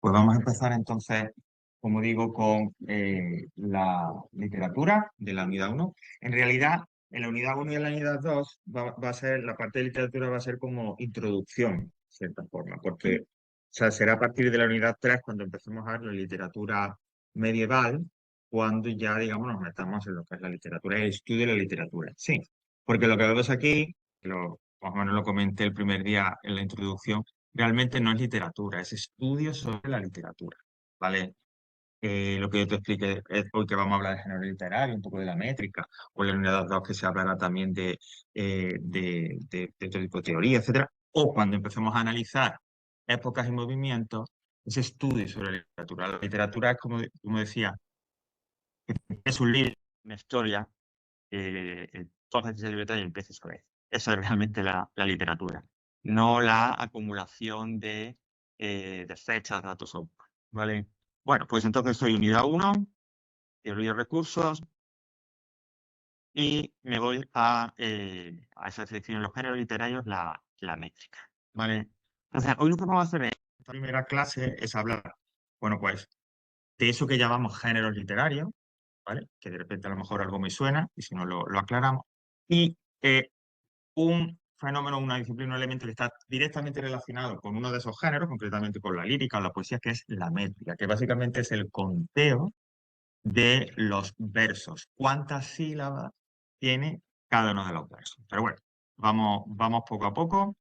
Pues vamos a empezar entonces, como digo, con la literatura de la unidad uno. En realidad, en la unidad uno y en la unidad 2 va a ser, la parte de literatura va a ser como introducción, de cierta forma, porque o sea, será a partir de la unidad 3 cuando empecemos a ver la literatura medieval, cuando ya, digamos, nos metamos en lo que es la literatura, el estudio de la literatura. Sí, porque lo que vemos aquí, más o menos lo comenté el primer día en la introducción, realmente no es literatura, es estudio sobre la literatura, ¿vale? Lo que yo te expliqué es hoy que vamos a hablar de género literario, un poco de la métrica, o en la unidad 2 que se hablará también de otro tipo de teoría, etcétera. O cuando empecemos a analizar épocas y movimientos, ese estudio sobre la literatura. La literatura es, como decía, es un libro, una historia, entonces esa libertad y empieces con eso. Eso es realmente la literatura, no la acumulación de fechas, datos, ¿vale? Bueno, pues entonces soy unidad 1, teoría de recursos, y me voy a esa sección en los géneros literarios, la métrica, ¿vale? Entonces, hoy lo que vamos a hacer en esta primera clase es hablar, bueno, pues, de eso que llamamos géneros literarios, ¿vale? Que de repente a lo mejor algo me suena, y si no lo aclaramos. Y un fenómeno, una disciplina, un elemento que está directamente relacionado con uno de esos géneros, concretamente con la lírica o la poesía, que es la métrica, que básicamente es el conteo de los versos. ¿Cuántas sílabas tiene cada uno de los versos? Pero bueno, vamos poco a poco.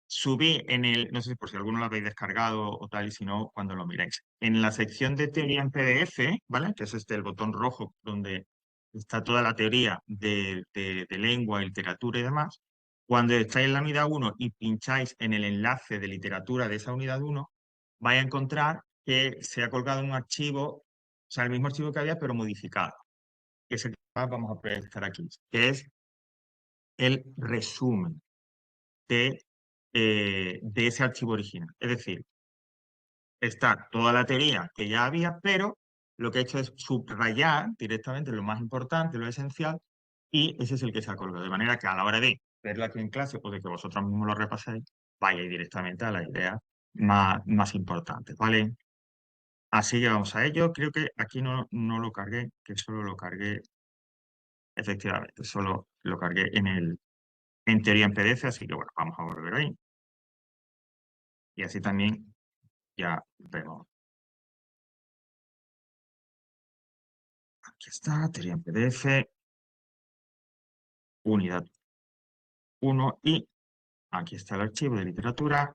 Subí no sé si por si alguno lo habéis descargado o tal, y si no, cuando lo miréis. En la sección de teoría en PDF, ¿vale? Que es el botón rojo donde está toda la teoría de lengua, literatura y demás. Cuando estáis en la unidad 1 y pincháis en el enlace de literatura de esa unidad 1, vais a encontrar que se ha colgado un archivo, o sea, el mismo archivo que había, pero modificado. Que es el que vamos a proyectar aquí, que es el resumen de ese archivo original. Es decir, está toda la teoría que ya había, pero lo que he hecho es subrayar directamente lo más importante, lo esencial, y ese es el que se ha colgado. De manera que a la hora de verlo aquí en clase o de que vosotros mismos lo repaséis, vayáis directamente a la idea más importante, ¿vale? Así que vamos a ello. Creo que aquí no lo cargué, que solo lo cargué, efectivamente, solo lo cargué en teoría en PDF, así que bueno, vamos a volver ahí. Y así también ya vemos. Aquí está, teoría en PDF, unidad 1 y aquí está el archivo de literatura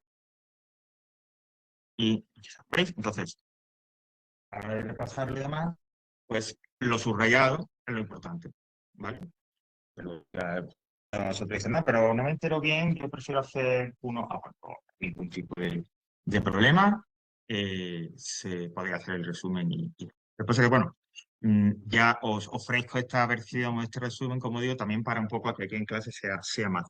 y aquí está. ¿Veis? Entonces, a la hora de repasarlo y demás, pues lo subrayado es lo importante, ¿vale? Pero nosotros dicen, no, pero no me entero bien, yo prefiero hacer uno a uno. No hay ningún tipo de problema, se podría hacer el resumen y después que, bueno, ya os ofrezco esta versión, este resumen, como digo, también para un poco a que aquí en clase sea más.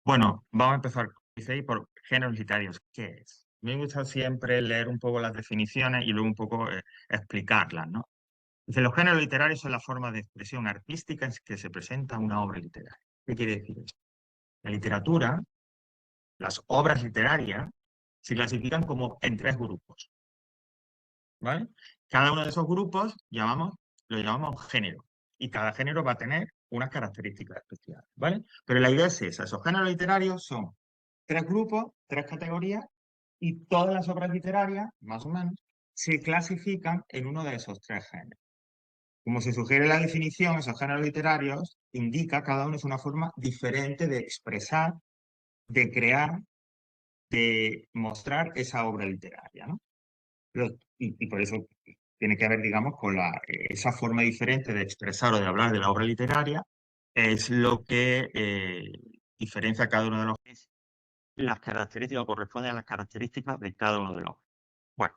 Bueno, vamos a empezar, dice, por géneros literarios. ¿Qué es? Me gusta siempre leer un poco las definiciones y luego un poco explicarlas, ¿no? Dice, los géneros literarios son la forma de expresión artística en que se presenta una obra literaria. ¿Qué quiere decir esto? La literatura, las obras literarias, se clasifican como en tres grupos, ¿vale? Cada uno de esos grupos lo llamamos género, y cada género va a tener unas características especiales, ¿vale? Pero la idea es esa, esos géneros literarios son tres grupos, tres categorías, y todas las obras literarias, más o menos, se clasifican en uno de esos tres géneros. Como se sugiere la definición, esos géneros literarios indica cada uno es una forma diferente de expresar, de crear, de mostrar esa obra literaria, ¿no? Y por eso tiene que ver, digamos, con esa forma diferente de expresar o de hablar de la obra literaria, es lo que diferencia cada uno de los... Las características corresponden a las características de cada uno de los. Bueno,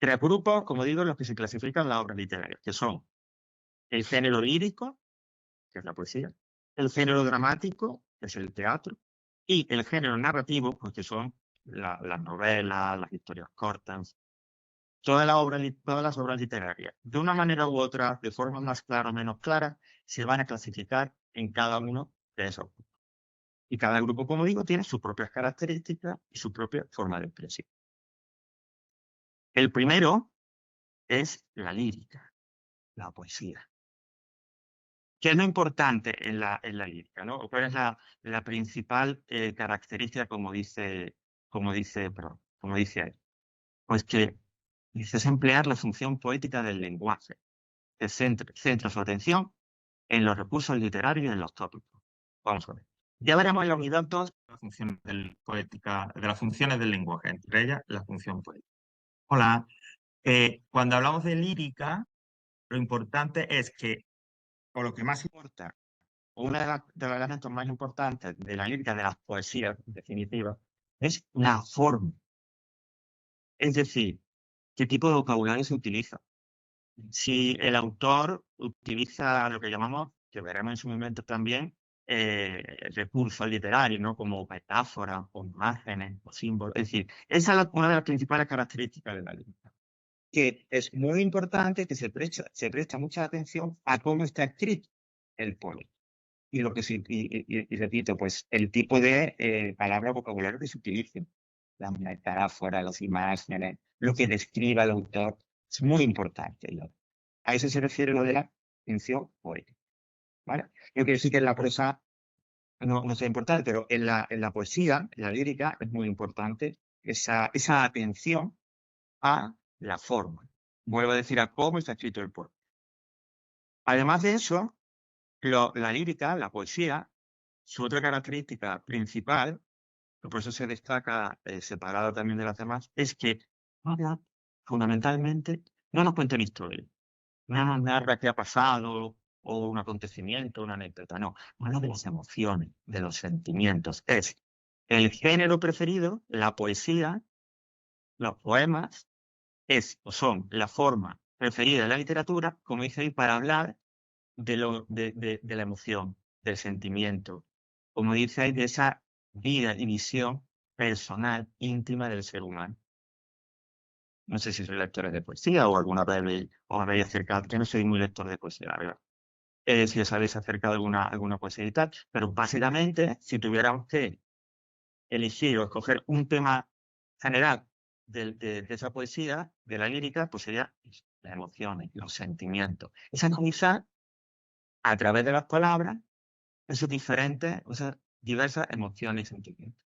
tres grupos, como digo, en los que se clasifican las obras literarias, que son el género lírico, que es la poesía, el género dramático, que es el teatro, y el género narrativo, pues que son las novelas, las historias cortas, todas las obras literarias. De una manera u otra, de forma más clara o menos clara, se van a clasificar en cada uno de esos grupos. Y cada grupo, como digo, tiene sus propias características y su propia forma de expresión. El primero es la lírica, la poesía. ¿Qué es lo importante en la lírica, no? ¿Cuál es la principal característica, como dice él? Pues que es emplear la función poética del lenguaje, que centra su atención en los recursos literarios y en los tópicos. Vamos a ver. Ya veremos en la unidad 2 las funciones poética, de las funciones del lenguaje, entre ellas la función poética. Hola. Cuando hablamos de lírica, lo importante es que, o lo que más importa, o uno de los elementos más importantes de la lírica, de las poesías, en definitiva, es la forma. Es decir, qué tipo de vocabulario se utiliza. Si el autor utiliza lo que llamamos, que veremos en su momento también, recursos literarios, ¿no? Como metáforas, o imágenes, o símbolos. Es decir, esa es una de las principales características de la lírica. Que es muy importante que se presta mucha atención a cómo está escrito el poema. Y lo que y repito, pues el tipo de palabra o vocabulario que se utilice, la metáfora, las imágenes, lo que describa el autor, es muy importante. A eso se refiere lo de la función poética. ¿Vale? Yo quiero decir que en la prosa no sea importante, pero en la poesía, en la lírica, es muy importante esa atención a la forma. Vuelvo a decir, a cómo está escrito el poema. Además de eso, la lírica, la poesía, su otra característica principal, que por eso se destaca separada también de las demás, es que habla fundamentalmente, no nos cuenta una historia, no nos narra qué ha pasado o un acontecimiento, una anécdota, no, habla de las emociones, de los sentimientos. Es el género preferido, la poesía, los poemas, son la forma preferida de la literatura, como dice ahí, para hablar de la emoción, del sentimiento, como dice ahí, de esa vida y visión personal, íntima del ser humano. No sé si sois lectores de poesía o alguna vez os habéis acercado, yo no soy muy lector de poesía, la verdad. Si os habéis acercado a alguna poesía y tal, pero básicamente, si tuviéramos que elegir o escoger un tema general de esa poesía, de la lírica, pues sería las emociones, los sentimientos. Es analizar a través de las palabras esas diversas emociones y sentimientos.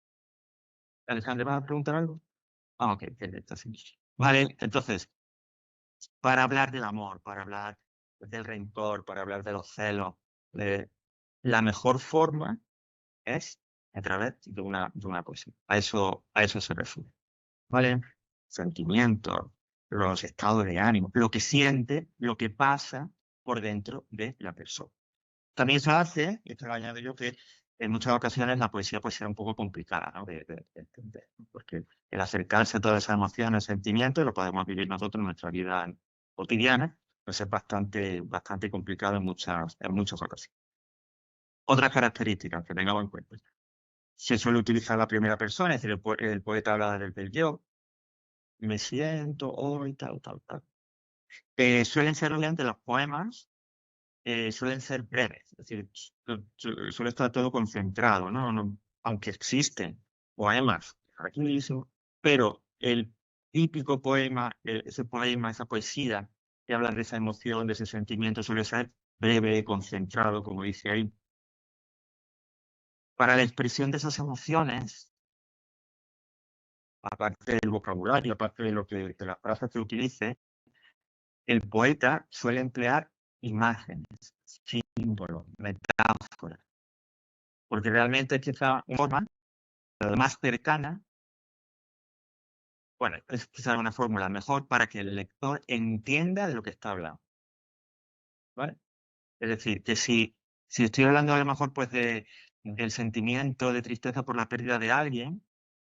Alejandro, ¿vas a preguntar algo? Ah, ok, perfecto, sí. Vale, entonces, para hablar del amor, para hablar del rencor, para hablar de los celos, la mejor forma es a través de una poesía. A eso se refiere. ¿Vale? Sentimientos, los estados de ánimo, lo que siente, lo que pasa por dentro de la persona. También se hace, y esto lo añado yo, que en muchas ocasiones la poesía puede ser un poco complicada, ¿no? de entender, porque el acercarse a todas esas emociones, sentimientos, lo podemos vivir nosotros en nuestra vida cotidiana, pues es bastante complicado en muchas ocasiones. Otras características que tengamos en cuenta. Se suele utilizar la primera persona, es decir, el poeta habla desde el yo, me siento hoy, tal. Suelen ser obviamente los poemas, suelen ser breves, es decir, suele estar todo concentrado, ¿no? Aunque existen poemas tranquilísimos, pero el típico poema, ese poema, esa poesía que habla de esa emoción, de ese sentimiento, suele ser breve, concentrado, como dice ahí. Para la expresión de esas emociones, aparte del vocabulario, aparte de las frases que utilice, el poeta suele emplear imágenes, símbolos, metáforas, porque realmente quizá una forma más cercana, bueno, es quizá una fórmula mejor para que el lector entienda de lo que está hablando, ¿vale? Es decir, que si estoy hablando a lo mejor pues del sentimiento de tristeza por la pérdida de alguien,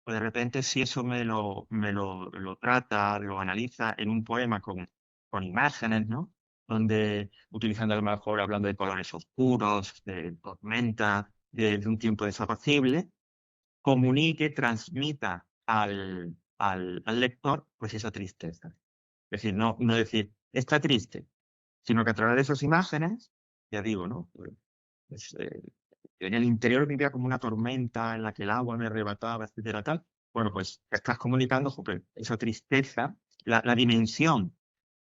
pues de repente si eso me lo trata, lo analiza en un poema con imágenes, ¿no? Donde utilizando a lo mejor hablando de colores oscuros, de tormenta, de un tiempo desapacible, comunique, transmita al lector pues esa tristeza. Es decir, no decir, está triste, sino que a través de esas imágenes, ya digo, ¿no? Pues, en el interior vivía como una tormenta en la que el agua me arrebataba, etcétera, tal. Bueno, pues te estás comunicando sobre esa tristeza, la dimensión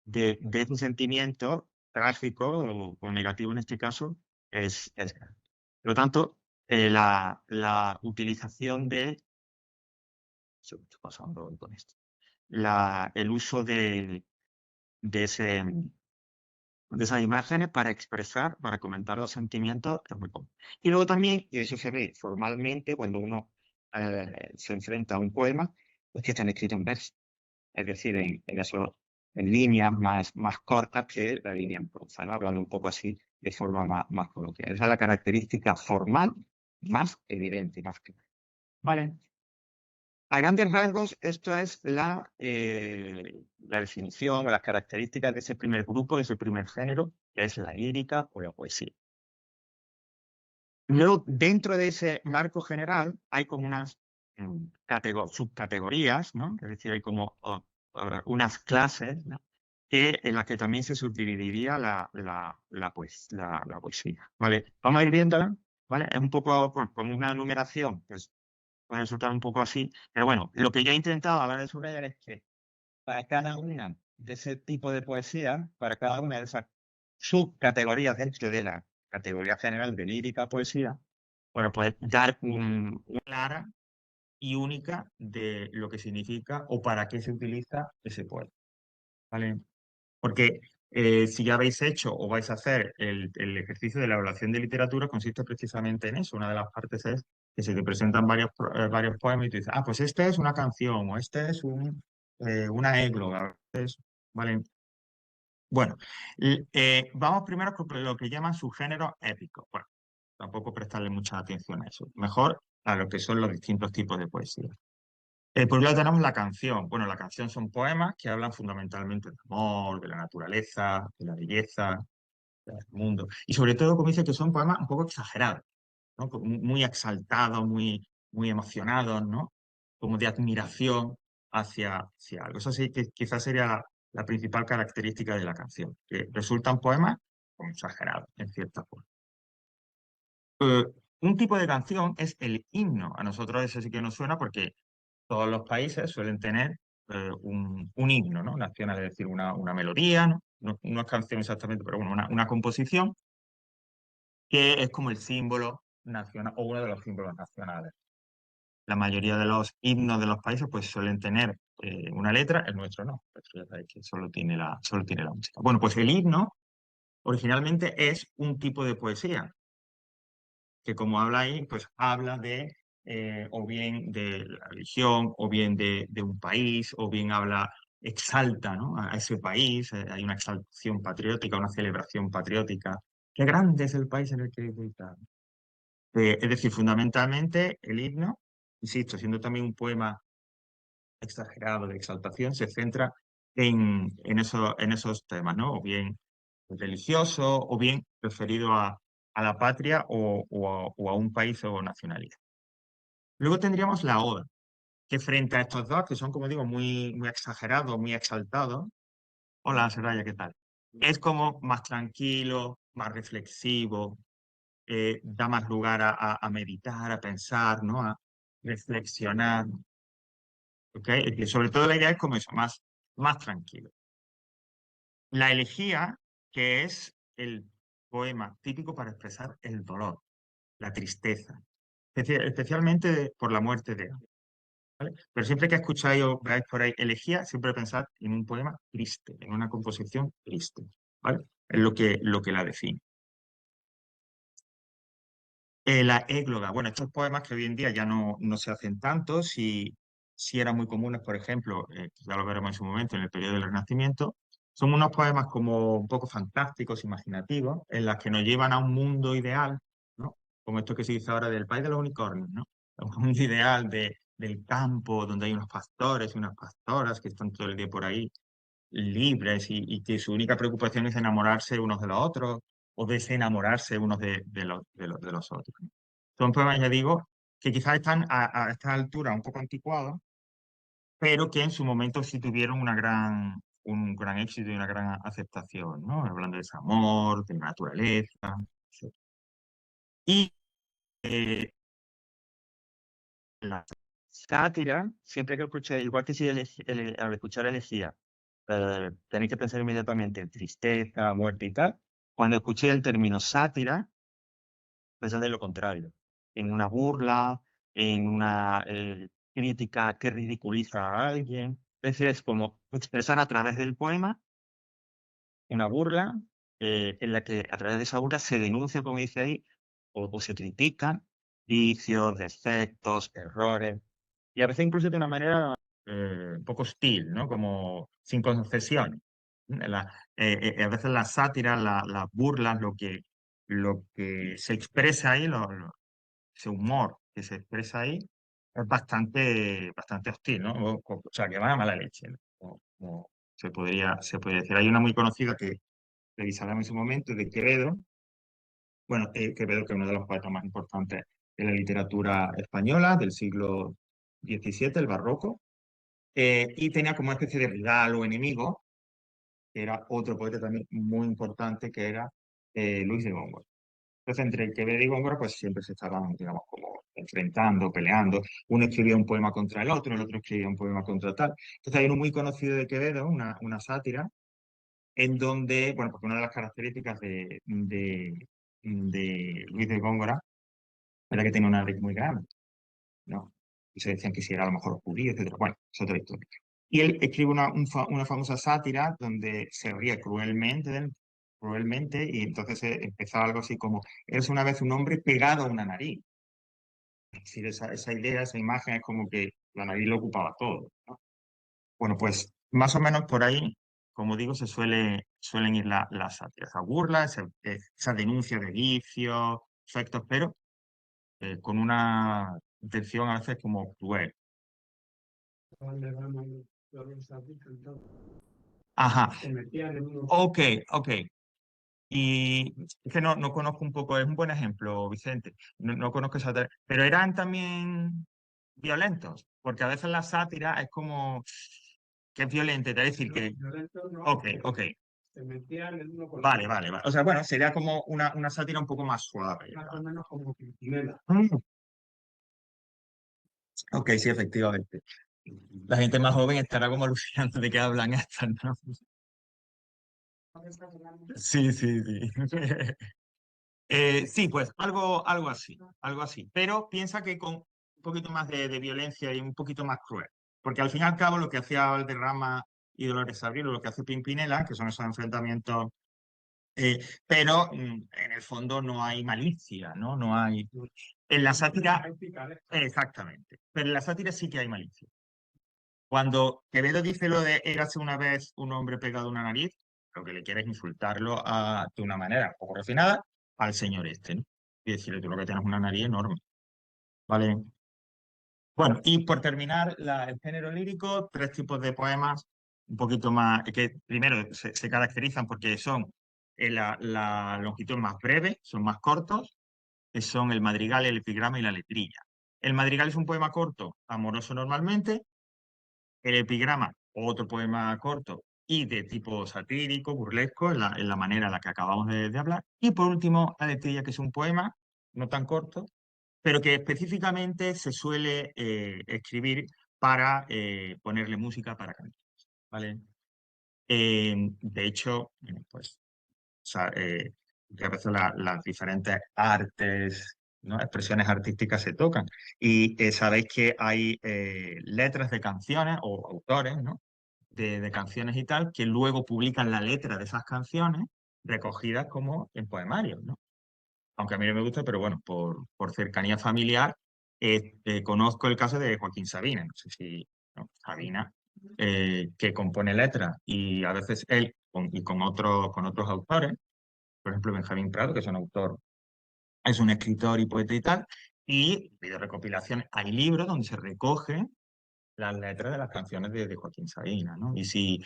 de ese sentimiento trágico o negativo en este caso es grande. Por lo tanto, la utilización de... ¿Qué está pasando con esto? El uso de, ese, de esas imágenes para expresar, para comentar los sentimientos es muy común. Y luego también, y eso se ve formalmente cuando uno se enfrenta a un poema, pues que están escritos en verso. Es decir, en líneas más cortas que la línea en prosa, ¿no? Hablando un poco así de forma más coloquial. Esa es la característica formal más evidente, más clara. Vale. A grandes rasgos, esto es la definición o las características de ese primer grupo, de ese primer género, que es la lírica o la poesía. Luego, dentro de ese marco general, hay como unas subcategorías, ¿no? Es decir, hay como unas clases, ¿no? En las que también se subdividiría la poesía. ¿Vale? Vamos a ir viéndola, ¿vale? Es un poco con una numeración, pues puede resultar un poco así, pero bueno, lo que yo he intentado hablar de subrayar es que para cada una de ese tipo de poesía, para cada una de esas subcategorías dentro de la categoría general de lírica poesía, bueno, pues dar una clara y única de lo que significa o para qué se utiliza ese poema, ¿vale? Porque si ya habéis hecho o vais a hacer el ejercicio de la evaluación de literatura, consiste precisamente en eso. Una de las partes es que se te presentan varios poemas y tú dices, ah, pues este es una canción o este es una égloga. ¿Vale? Bueno, vamos primero con lo que llaman subgéneros épicos. Bueno, tampoco prestarle mucha atención a eso. Mejor a lo que son los distintos tipos de poesía. Por un lado tenemos la canción. Bueno, la canción son poemas que hablan fundamentalmente del amor, de la naturaleza, de la belleza, del mundo. Y sobre todo, como dice, que son poemas un poco exagerados, ¿no? Como muy exaltados, muy emocionados, ¿no? Como de admiración hacia algo. Eso sí que quizás sería la principal característica de la canción, que resultan poemas como exagerados, en cierta forma. Eh, un tipo de canción es el himno. A nosotros eso sí que nos suena porque todos los países suelen tener un himno, ¿no? Nacional, es decir, una melodía, ¿no? No es canción exactamente, pero bueno, una composición que es como el símbolo nacional o uno de los símbolos nacionales. La mayoría de los himnos de los países pues suelen tener una letra, el nuestro no, pues ya sabéis que solo tiene la música. Bueno, pues el himno originalmente es un tipo de poesía que como habla ahí, pues habla de o bien de la religión, o bien de un país, o bien habla, exalta, ¿no? A ese país, hay una exaltación patriótica, una celebración patriótica. Qué grande es el país en el que habitar. Es decir, fundamentalmente el himno, insisto, siendo también un poema exagerado de exaltación, se centra en esos temas, ¿no? O bien religioso, o bien referido a la patria o a un país o nacionalidad. Luego tendríamos la oda, que frente a estos dos, que son, como digo, muy exagerados, muy exaltados, hola, Soraya, ¿qué tal? Es como más tranquilo, más reflexivo, da más lugar a meditar, a pensar, ¿no? A reflexionar, ¿ok? Que sobre todo la idea es como eso, más tranquilo. La elegía, que es el poema típico para expresar el dolor, la tristeza, especialmente por la muerte de alguien, ¿vale? Pero siempre que escucháis o veáis por ahí elegía, siempre pensad en un poema triste, en una composición triste, ¿vale? Es lo que la define. La égloga, bueno, estos poemas que hoy en día ya no se hacen tanto, si eran muy comunes, por ejemplo, ya lo veremos en su momento, en el periodo del Renacimiento, son unos poemas como un poco fantásticos, imaginativos, en las que nos llevan a un mundo ideal, ¿no? Como esto que se dice ahora del país de los unicornios, ¿no? Un mundo ideal del campo, donde hay unos pastores y unas pastoras que están todo el día por ahí libres y que su única preocupación es enamorarse unos de los otros o desenamorarse unos de los otros. Son poemas, ya digo, que quizás están a esta altura un poco anticuados, pero que en su momento sí tuvieron un gran éxito y una gran aceptación, ¿no? Hablando de ese amor, de la naturaleza, etc. Eh, la sátira, siempre que escuché, igual que si al escuchar decía, tenéis que pensar inmediatamente en tristeza, muerte y tal, cuando escuché el término sátira, pensé de lo contrario, en una burla, en una crítica que ridiculiza a alguien. Es decir, es como expresar a través del poema una burla, en la que a través de esa burla se denuncia, como dice ahí, o se critican vicios, defectos, errores, y a veces incluso de una manera un poco hostil, ¿no? Como sin concesiones. A veces la sátira, las burlas, lo que se expresa ahí, ese humor que se expresa ahí, es bastante hostil, ¿no? O sea, que va a mala leche, ¿no? Como se podría decir. Hay una muy conocida que revisarán en su momento, de Quevedo. Bueno, Quevedo, que es uno de los poetas más importantes de la literatura española del siglo XVII, el barroco, y tenía como una especie de rival o enemigo, que era otro poeta también muy importante, que era Luis de Góngora. Entonces, entre Quevedo y Góngora, pues siempre se estaban, digamos, como enfrentando, peleando. Uno escribía un poema contra el otro escribía un poema contra tal. Entonces, hay uno muy conocido de Quevedo, una sátira, en donde, bueno, porque una de las características de Luis de Góngora era que tenía una nariz muy grande, ¿no? Y se decían que si era a lo mejor judío, etcétera. Bueno, es otra historia. Y él escribe una famosa sátira donde se ríe cruelmente, cruelmente, y entonces empezaba algo así como, eres una vez un hombre pegado a una nariz. Es decir, esa idea, esa imagen es como que la nariz lo ocupaba todo, ¿no? Bueno, pues más o menos por ahí, como digo, suelen ir las sátiras, esa burla, esa denuncia de vicios, efectos, pero con una intención a veces como cruel. Ajá, ok, ok. Y es que no conozco un poco, es un buen ejemplo, Vicente. No conozco esa. Pero eran también violentos, porque a veces la sátira es como que es violenta, es decir, que. Ok, ok. Vale, vale, vale. O sea, bueno, sería como una sátira un poco más suave. Más o menos como Pimpinela. Ok, sí, efectivamente. La gente más joven estará como alucinando de qué hablan estas, ¿no? Sí, sí, sí. Sí, pues algo así. Pero piensa que con un poquito más de violencia y un poquito más cruel. Porque al fin y al cabo lo que hacía Valderrama y Dolores Abril, o lo que hace Pimpinela, que son esos enfrentamientos, pero en el fondo no hay malicia, ¿no? No hay. En la sátira, exactamente. Pero en la sátira sí que hay malicia. Cuando Quevedo dice lo de érase una vez un hombre pegado a una nariz, lo que le quiere es insultarlo de una manera un poco refinada al señor este, ¿no? Y decirle, tú lo que tienes es una nariz enorme, ¿vale? Bueno, y por terminar, el género lírico, tres tipos de poemas, un poquito más, que primero se caracterizan porque son la longitud más breve, son más cortos, que son el madrigal, el epigrama y la letrilla. El madrigal es un poema corto, amoroso normalmente. El epigrama, otro poema corto y de tipo satírico, burlesco, en la manera en la que acabamos de hablar. Y por último, la letrilla, que es un poema no tan corto, pero que específicamente se suele escribir para ponerle música para cantar, ¿vale? De hecho, pues que a veces las diferentes artes, ¿no? Expresiones artísticas se tocan. Y sabéis que hay letras de canciones o autores, ¿no? De canciones y tal, que luego publican la letra de esas canciones recogidas como en poemarios, ¿no? Aunque a mí no me gusta, pero bueno, por cercanía familiar, conozco el caso de Joaquín Sabina, no sé si, ¿no? Sabina, que compone letras y a veces él y con otros autores, por ejemplo, Benjamín Prado, que es un autor, es un escritor y poeta y tal, y de recopilación hay libros donde se recogen las letras de las canciones de Joaquín Sabina, ¿no? Y si,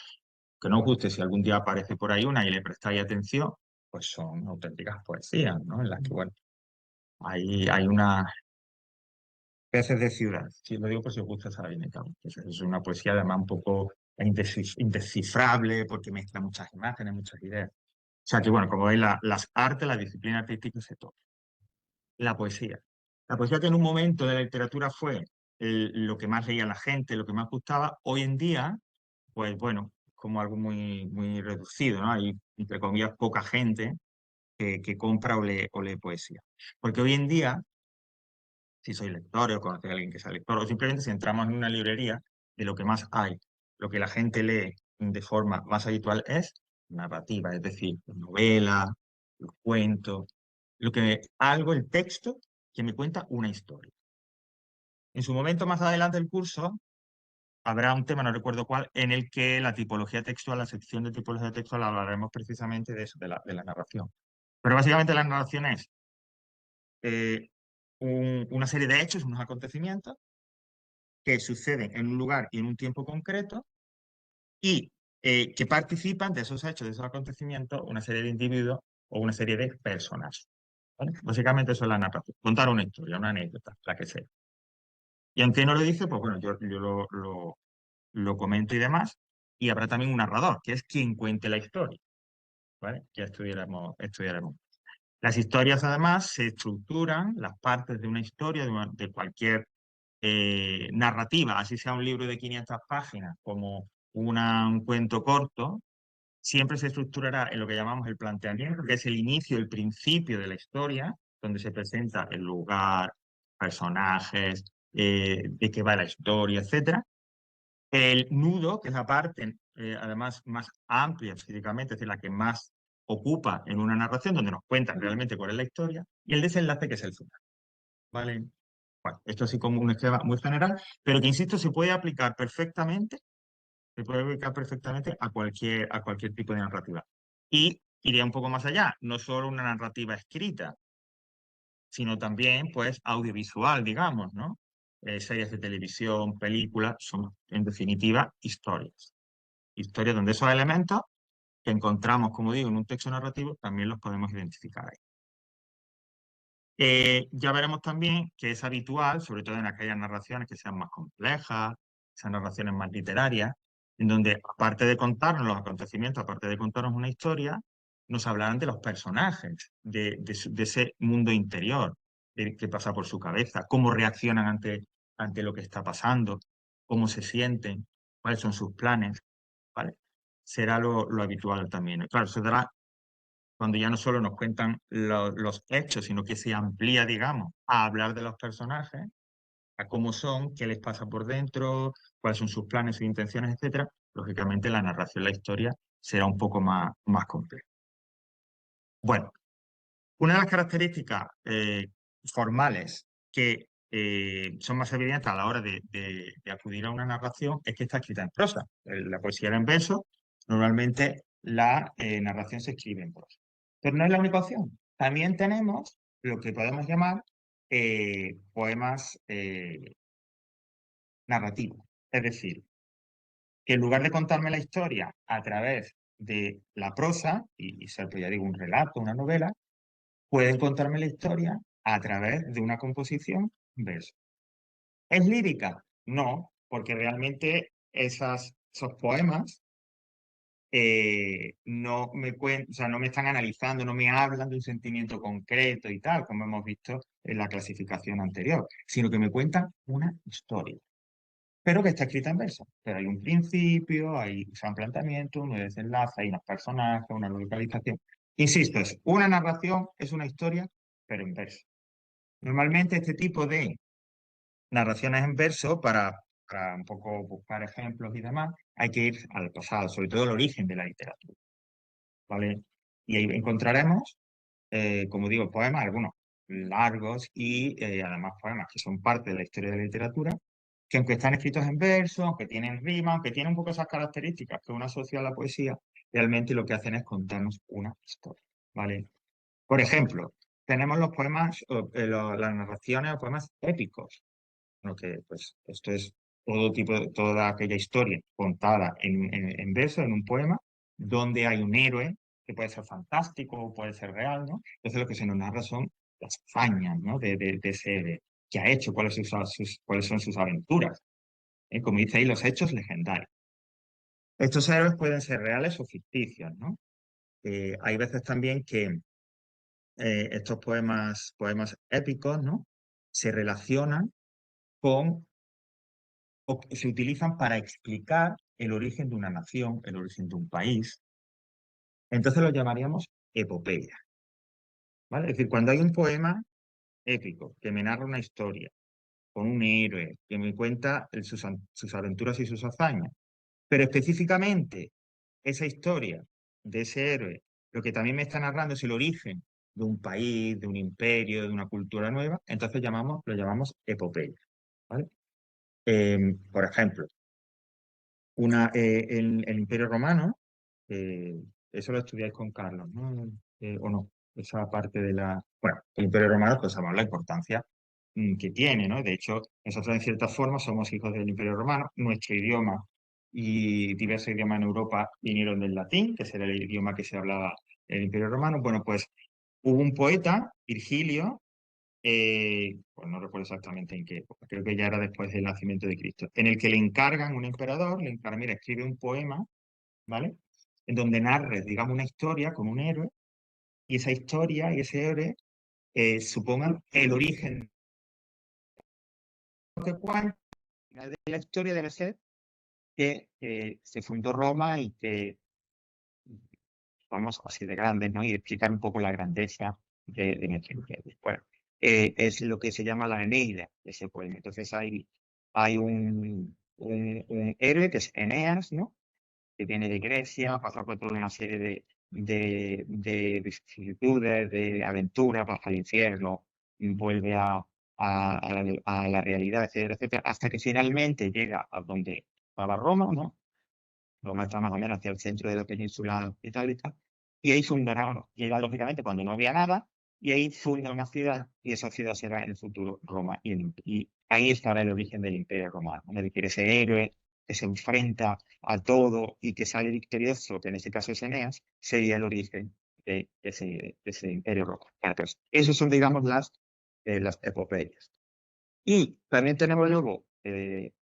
que no os guste, si algún día aparece por ahí una y le prestáis atención, pues son auténticas poesías, ¿no? En las que, bueno, hay unas peces de ciudad, si lo digo por si os gusta Sabina y tal. Es una poesía además un poco indescifrable porque mezcla muchas imágenes, muchas ideas. O sea que, bueno, como veis, las artes, las disciplinas artísticas se tocan. La poesía. La poesía que en un momento de la literatura fue lo que más leía la gente, lo que más gustaba, hoy en día, pues bueno, como algo muy, muy reducido, ¿no? Hay, entre comillas, poca gente que compra o lee poesía. Porque hoy en día, si soy lector o conocéis a alguien que sea lector, o simplemente si entramos en una librería, de lo que más hay, lo que la gente lee de forma más habitual es narrativa, es decir, novela, los cuentos, algo, el texto que me cuenta una historia. En su momento, más adelante del curso, habrá un tema, no recuerdo cuál, en el que la tipología textual, la sección de tipología textual, hablaremos precisamente de eso, de la narración. Pero básicamente la narración es eh, una serie de hechos, unos acontecimientos que suceden en un lugar y en un tiempo concreto y que participan de esos hechos, de esos acontecimientos, una serie de individuos o una serie de personajes. ¿Vale? Básicamente eso es la narración. Contar una historia, una anécdota, la que sea. Y aunque no lo dice, pues bueno, yo lo comento y demás. Y habrá también un narrador, que es quien cuente la historia. ¿Vale? Ya estudiaremos. Las historias, además, se estructuran, las partes de una historia, de cualquier narrativa, así sea un libro de 500 páginas como un cuento corto, siempre se estructurará en lo que llamamos el planteamiento, que es el inicio, el principio de la historia, donde se presenta el lugar, personajes, de qué va la historia, etcétera. El nudo, que es la parte, además, más amplia físicamente, es decir, la que más ocupa en una narración, donde nos cuentan realmente cuál es la historia, y el desenlace, que es el final. ¿Vale? Bueno, esto así como un esquema muy general, pero que, insisto, se puede aplicar perfectamente a cualquier tipo de narrativa. Y iría un poco más allá, no solo una narrativa escrita, sino también, pues, audiovisual, digamos, ¿no? Series de televisión, películas, son, en definitiva, historias. Historias donde esos elementos que encontramos, como digo, en un texto narrativo, también los podemos identificar ahí. Ya veremos también que es habitual, sobre todo en aquellas narraciones que sean más complejas, esas narraciones más literarias, en donde, aparte de contarnos los acontecimientos, aparte de contarnos una historia, nos hablarán de los personajes, de ese mundo interior, de qué pasa por su cabeza, cómo reaccionan ante lo que está pasando, cómo se sienten, cuáles son sus planes, ¿vale? Será lo habitual también. Claro, se dará cuando ya no solo nos cuentan los hechos, sino que se amplía, digamos, a hablar de los personajes, a cómo son, qué les pasa por dentro, cuáles son sus planes, sus intenciones, etcétera. Lógicamente la narración, la historia, será un poco más compleja. Bueno, una de las características formales que son más evidentes a la hora de acudir a una narración es que está escrita en prosa. La poesía era en verso, normalmente la narración se escribe en prosa. Pero no es la única opción. También tenemos lo que podemos llamar poemas narrativos. Es decir, que en lugar de contarme la historia a través de la prosa, y ser, pues ya digo, un relato, una novela, pueden contarme la historia a través de una composición en verso. ¿Es lírica? No, porque realmente esos poemas o sea, no me están analizando, no me hablan de un sentimiento concreto y tal, como hemos visto en la clasificación anterior, sino que me cuentan una historia, pero que está escrita en verso. Pero hay un principio, hay un planteamiento, un desenlace, hay unos personajes, una localización. Insisto, es una narración, es una historia, pero en verso. Normalmente este tipo de narraciones en verso, para un poco buscar ejemplos y demás, hay que ir al pasado, sobre todo el origen de la literatura, ¿vale? Y ahí encontraremos, como digo, poemas, algunos largos y además poemas que son parte de la historia de la literatura, que aunque están escritos en verso, aunque tienen rima, aunque tienen un poco esas características que uno asocia a la poesía, realmente lo que hacen es contarnos una historia, ¿vale? Por ejemplo, tenemos los poemas, las narraciones o poemas épicos, ¿no? Que pues esto es toda aquella historia contada en verso, en un poema, donde hay un héroe que puede ser fantástico o puede ser real, ¿no? Entonces lo que se nos narra son las hazañas, ¿no? De ese héroe, qué ha hecho, cuáles son sus aventuras, ¿eh? Como dice ahí, los hechos legendarios. Estos héroes pueden ser reales o ficticios, ¿no? Hay veces también que estos poemas épicos, ¿no? se relacionan con o se utilizan para explicar el origen de una nación, el origen de un país. Entonces lo llamaríamos epopeya, ¿vale? Es decir, cuando hay un poema épico que me narra una historia con un héroe que me cuenta sus aventuras y sus hazañas, pero específicamente esa historia de ese héroe, lo que también me está narrando es el origen de un país, de un imperio, de una cultura nueva, entonces lo llamamos epopeya, ¿vale? Por ejemplo, el Imperio Romano, eh, eso lo estudiáis con Carlos, ¿no? O no, esa parte de la... Bueno, el Imperio Romano, pues sabemos la importancia que tiene, ¿no? De hecho, nosotros en cierta forma somos hijos del Imperio Romano, nuestro idioma y diversos idiomas en Europa vinieron del latín, que era el idioma que se hablaba en el Imperio Romano. Bueno, pues hubo un poeta, Virgilio, pues no recuerdo exactamente en qué época, creo que ya era después del nacimiento de Cristo, en el que le encargan, un emperador, le encarga, mira, escribe un poema, ¿vale? En donde narres, digamos, una historia con un héroe, y esa historia y ese héroe supongan el origen que cuenta de la historia debe ser que se fundó Roma y que vamos así de grandes, ¿no? Y explicar un poco la grandeza de nuestro imperio. Bueno, es lo que se llama la Eneida, ese poema. Entonces hay un héroe que es Eneas, ¿no? Que viene de Grecia, pasa por toda una serie de vicisitudes, de aventuras, baja el infierno, y vuelve a la realidad, etcétera, etcétera, hasta que finalmente llega a donde estaba Roma, ¿no? Roma está más o menos hacia el centro de la península itálica, y ahí fundará, llega lógicamente cuando no había nada, y ahí funda una ciudad, y esa ciudad será en el futuro Roma, y ahí estará el origen del Imperio Romano, ¿no? De que ese héroe que se enfrenta a todo y que sale victorioso, que en este caso es Eneas, sería el origen de ese Imperio Romano. Bueno, pues, esos son, digamos, las epopeyas. Y también tenemos luego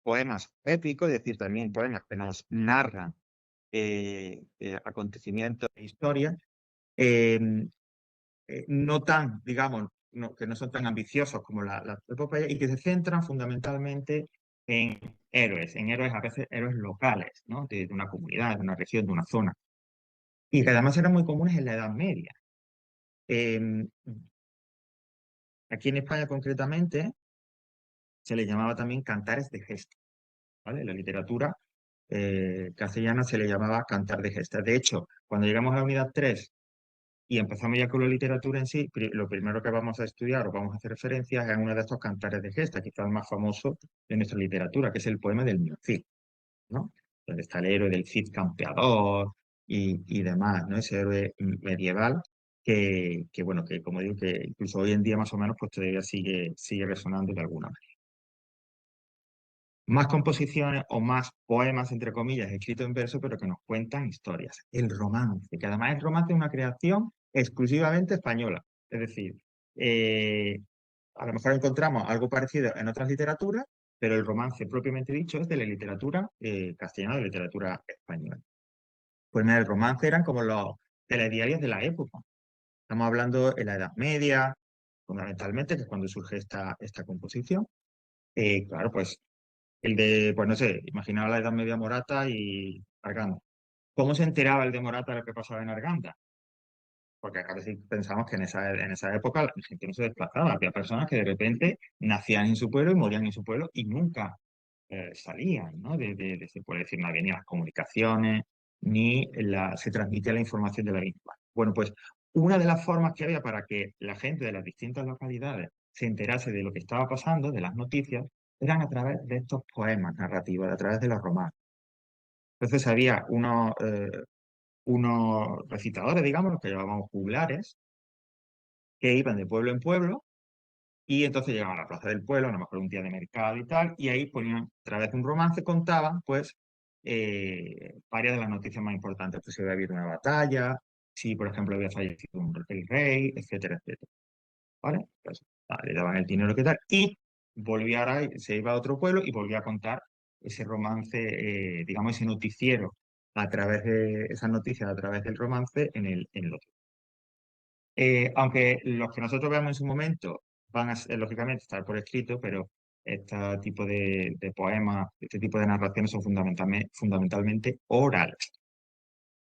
poemas épicos, es decir, también poemas que nos narran acontecimientos de historia, eh, no tan, digamos, que no son tan ambiciosos como la epopeya y que se centran fundamentalmente en héroes a veces héroes locales, ¿no? De una comunidad, de una región, de una zona. Y que además eran muy comunes en la Edad Media. Eh, Aquí en España concretamente se le llamaba también cantares de gesta, ¿vale? La literatura castellana se le llamaba cantar de gesta. De hecho, cuando llegamos a la unidad 3 y empezamos ya con la literatura en sí, lo primero que vamos a estudiar o vamos a hacer referencias es a uno de estos cantares de gesta, quizás el más famoso de nuestra literatura, que es el poema del Niño Cid, ¿no? Donde está el héroe del Cid campeador y demás, ¿no? Ese héroe medieval bueno, que como digo, que incluso hoy en día más o menos, pues todavía sigue resonando de alguna manera. Más composiciones o más poemas, entre comillas, escritos en verso, pero que nos cuentan historias. El romance, que además el romance es una creación exclusivamente española. Es decir, eh, a lo mejor encontramos algo parecido en otras literaturas, pero el romance propiamente dicho es de la literatura castellana, de la literatura española. Pues mira, el romance eran como los telediarios de la época. Estamos hablando en la Edad Media, fundamentalmente, que es cuando surge esta composición. Claro, pues pues no sé, imaginaba la Edad Media Morata y Arganda. ¿Cómo se enteraba el de Morata de lo que pasaba en Arganda? Porque acá sí pensamos que en esa época la gente no se desplazaba. Había personas que de repente nacían en su pueblo y morían en su pueblo y nunca salían, ¿no? De ese pueblo. Es decir, no había ni las comunicaciones, ni se transmitía la información de la misma. Bueno, pues una de las formas que había para que la gente de las distintas localidades se enterase de lo que estaba pasando, de las noticias, eran a través de estos poemas narrativos, a través de los romanos. Entonces había unos recitadores, digamos, los que llamábamos juglares, que iban de pueblo en pueblo y entonces llegaban a la plaza del pueblo, a lo mejor un día de mercado y tal, y ahí ponían, a través de un romance, contaban, pues, varias de las noticias más importantes. Pues si había habido una batalla, si, por ejemplo, había fallecido el rey, etcétera, etcétera. ¿Vale? Pues le daban el dinero que tal, y volvía se iba a otro pueblo y volvía a contar ese romance, digamos, ese noticiero, a través de esas noticias, a través del romance en el otro. Aunque los que nosotros veamos en su momento van a lógicamente estar por escrito, pero este tipo de poemas, este tipo de narraciones son fundamentalmente orales,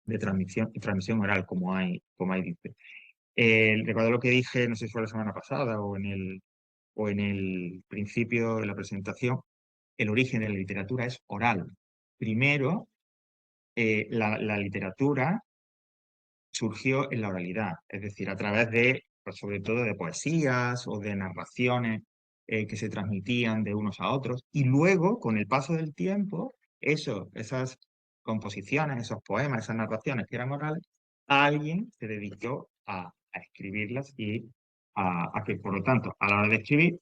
de transmisión oral, como hay dice. Recuerdo lo que dije, no sé si fue la semana pasada o en el principio de la presentación, el origen de la literatura es oral. Primero, la literatura surgió en la oralidad, es decir, a través de, pues, sobre todo de poesías o de narraciones que se transmitían de unos a otros, y luego, con el paso del tiempo, esas composiciones, esos poemas, esas narraciones que eran orales, alguien se dedicó a escribirlas y a que, por lo tanto, a la hora de escribir,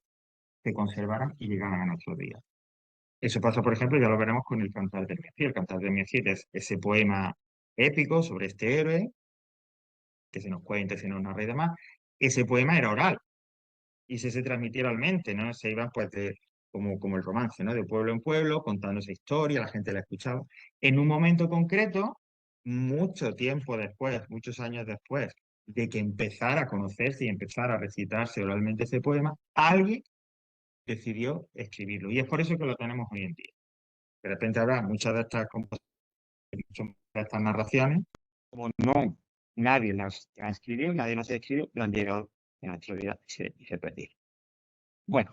se conservaran y llegaran a nuestros días. Eso pasa, por ejemplo, ya lo veremos con el Cantar del Mesías. El Cantar del Mesías es ese poema épico sobre este héroe que se nos cuenta, se nos narra y demás. Ese poema era oral y se transmitía oralmente, ¿no? Se iban pues como el romance, ¿no? De pueblo en pueblo, contando esa historia, la gente la escuchaba. En un momento concreto, mucho tiempo después, muchos años después de que empezara a conocerse y empezara a recitarse oralmente ese poema, alguien decidió escribirlo. Y es por eso que lo tenemos hoy en día. De repente habrá muchas de estas composiciones, muchas de estas narraciones, como no, nadie las ha escrito, nadie las ha escrito, lo han llegado en la actualidad y se perdieron. Bueno,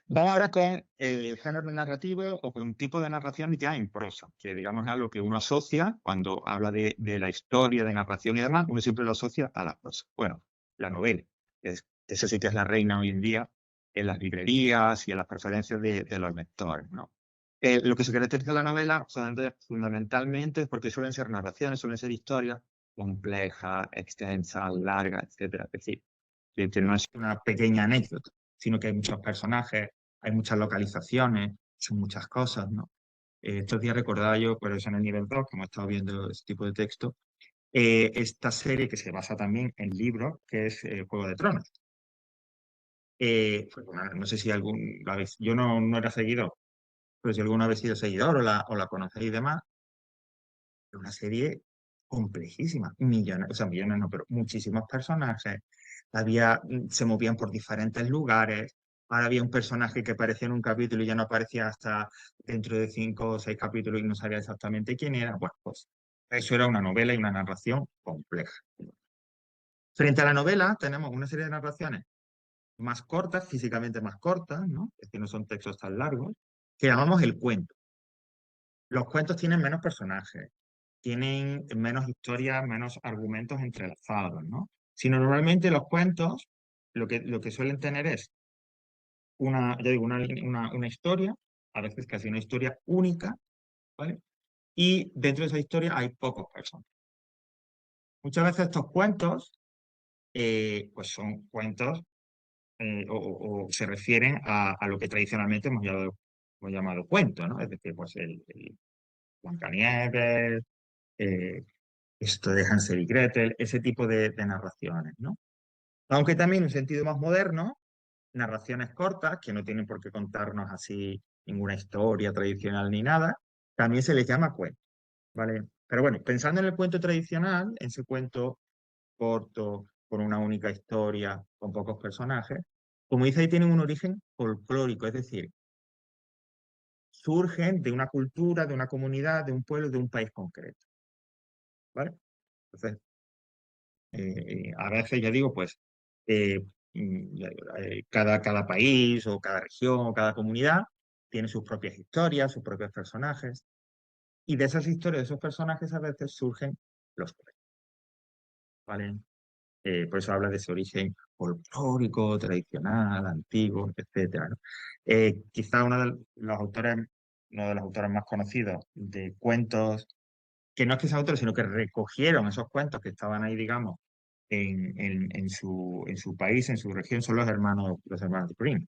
vamos ahora con el género narrativo o con un tipo de narración ya en prosa, que digamos es algo que uno asocia cuando habla de la historia, de narración y demás, uno siempre lo asocia a la prosa. Bueno, la novela, eso sí que es la reina hoy en día en las librerías y en las preferencias de los lectores, ¿no? Lo que se caracteriza la novela fundamentalmente es porque suelen ser narraciones, suelen ser historias complejas, extensas, largas, etcétera. Es decir, que no es una pequeña anécdota, sino que hay muchos personajes, hay muchas localizaciones, son muchas cosas, ¿no? Estos días recordaba yo, por eso en el nivel 2, como he estado viendo este tipo de texto, esta serie que se basa también en libros, que es Juego de Tronos. Pues, bueno, no sé si yo no era seguidor, pero si alguna vez sido seguidor o la conocéis y demás, es una serie complejísima, millones, o sea, millones no, pero muchísimos personajes, se movían por diferentes lugares, ahora había un personaje que aparecía en un capítulo y ya no aparecía hasta dentro de 5 o 6 capítulos y no sabía exactamente quién era, bueno, pues eso era una novela y una narración compleja. Frente a la novela tenemos una serie de narraciones más cortas, físicamente más cortas, ¿no? Es que no son textos tan largos, que llamamos el cuento. Los cuentos tienen menos personajes, tienen menos historias, menos argumentos entrelazados, ¿no? Sino normalmente los cuentos lo que suelen tener es ya digo, una historia, a veces casi una historia única, ¿vale? Y dentro de esa historia hay pocos personajes. Muchas veces estos cuentos, pues son cuentos o se refieren a lo que tradicionalmente hemos llamado cuento, ¿no? Es decir, pues el Blancanieves, eh, esto de Hansel y Gretel, ese tipo de narraciones, ¿no? Aunque también en un sentido más moderno, narraciones cortas, que no tienen por qué contarnos así ninguna historia tradicional ni nada, también se les llama cuento, ¿vale? Pero bueno, pensando en el cuento tradicional, en ese cuento corto, con una única historia, con pocos personajes, como dice ahí, tienen un origen folclórico, es decir, surgen de una cultura, de una comunidad, de un pueblo, de un país concreto, ¿vale? Entonces, a veces, ya digo, pues eh, cada país o cada región o cada comunidad tiene sus propias historias, sus propios personajes, y de esas historias, de esos personajes, a veces surgen los cuentos, ¿vale? Por eso habla de ese origen folclórico, tradicional, antiguo, etcétera, ¿no? Quizá uno de los autores más conocidos de cuentos, que no es que sean autores, sino que recogieron esos cuentos que estaban ahí, digamos, en su país, en su región, son los hermanos Grimm,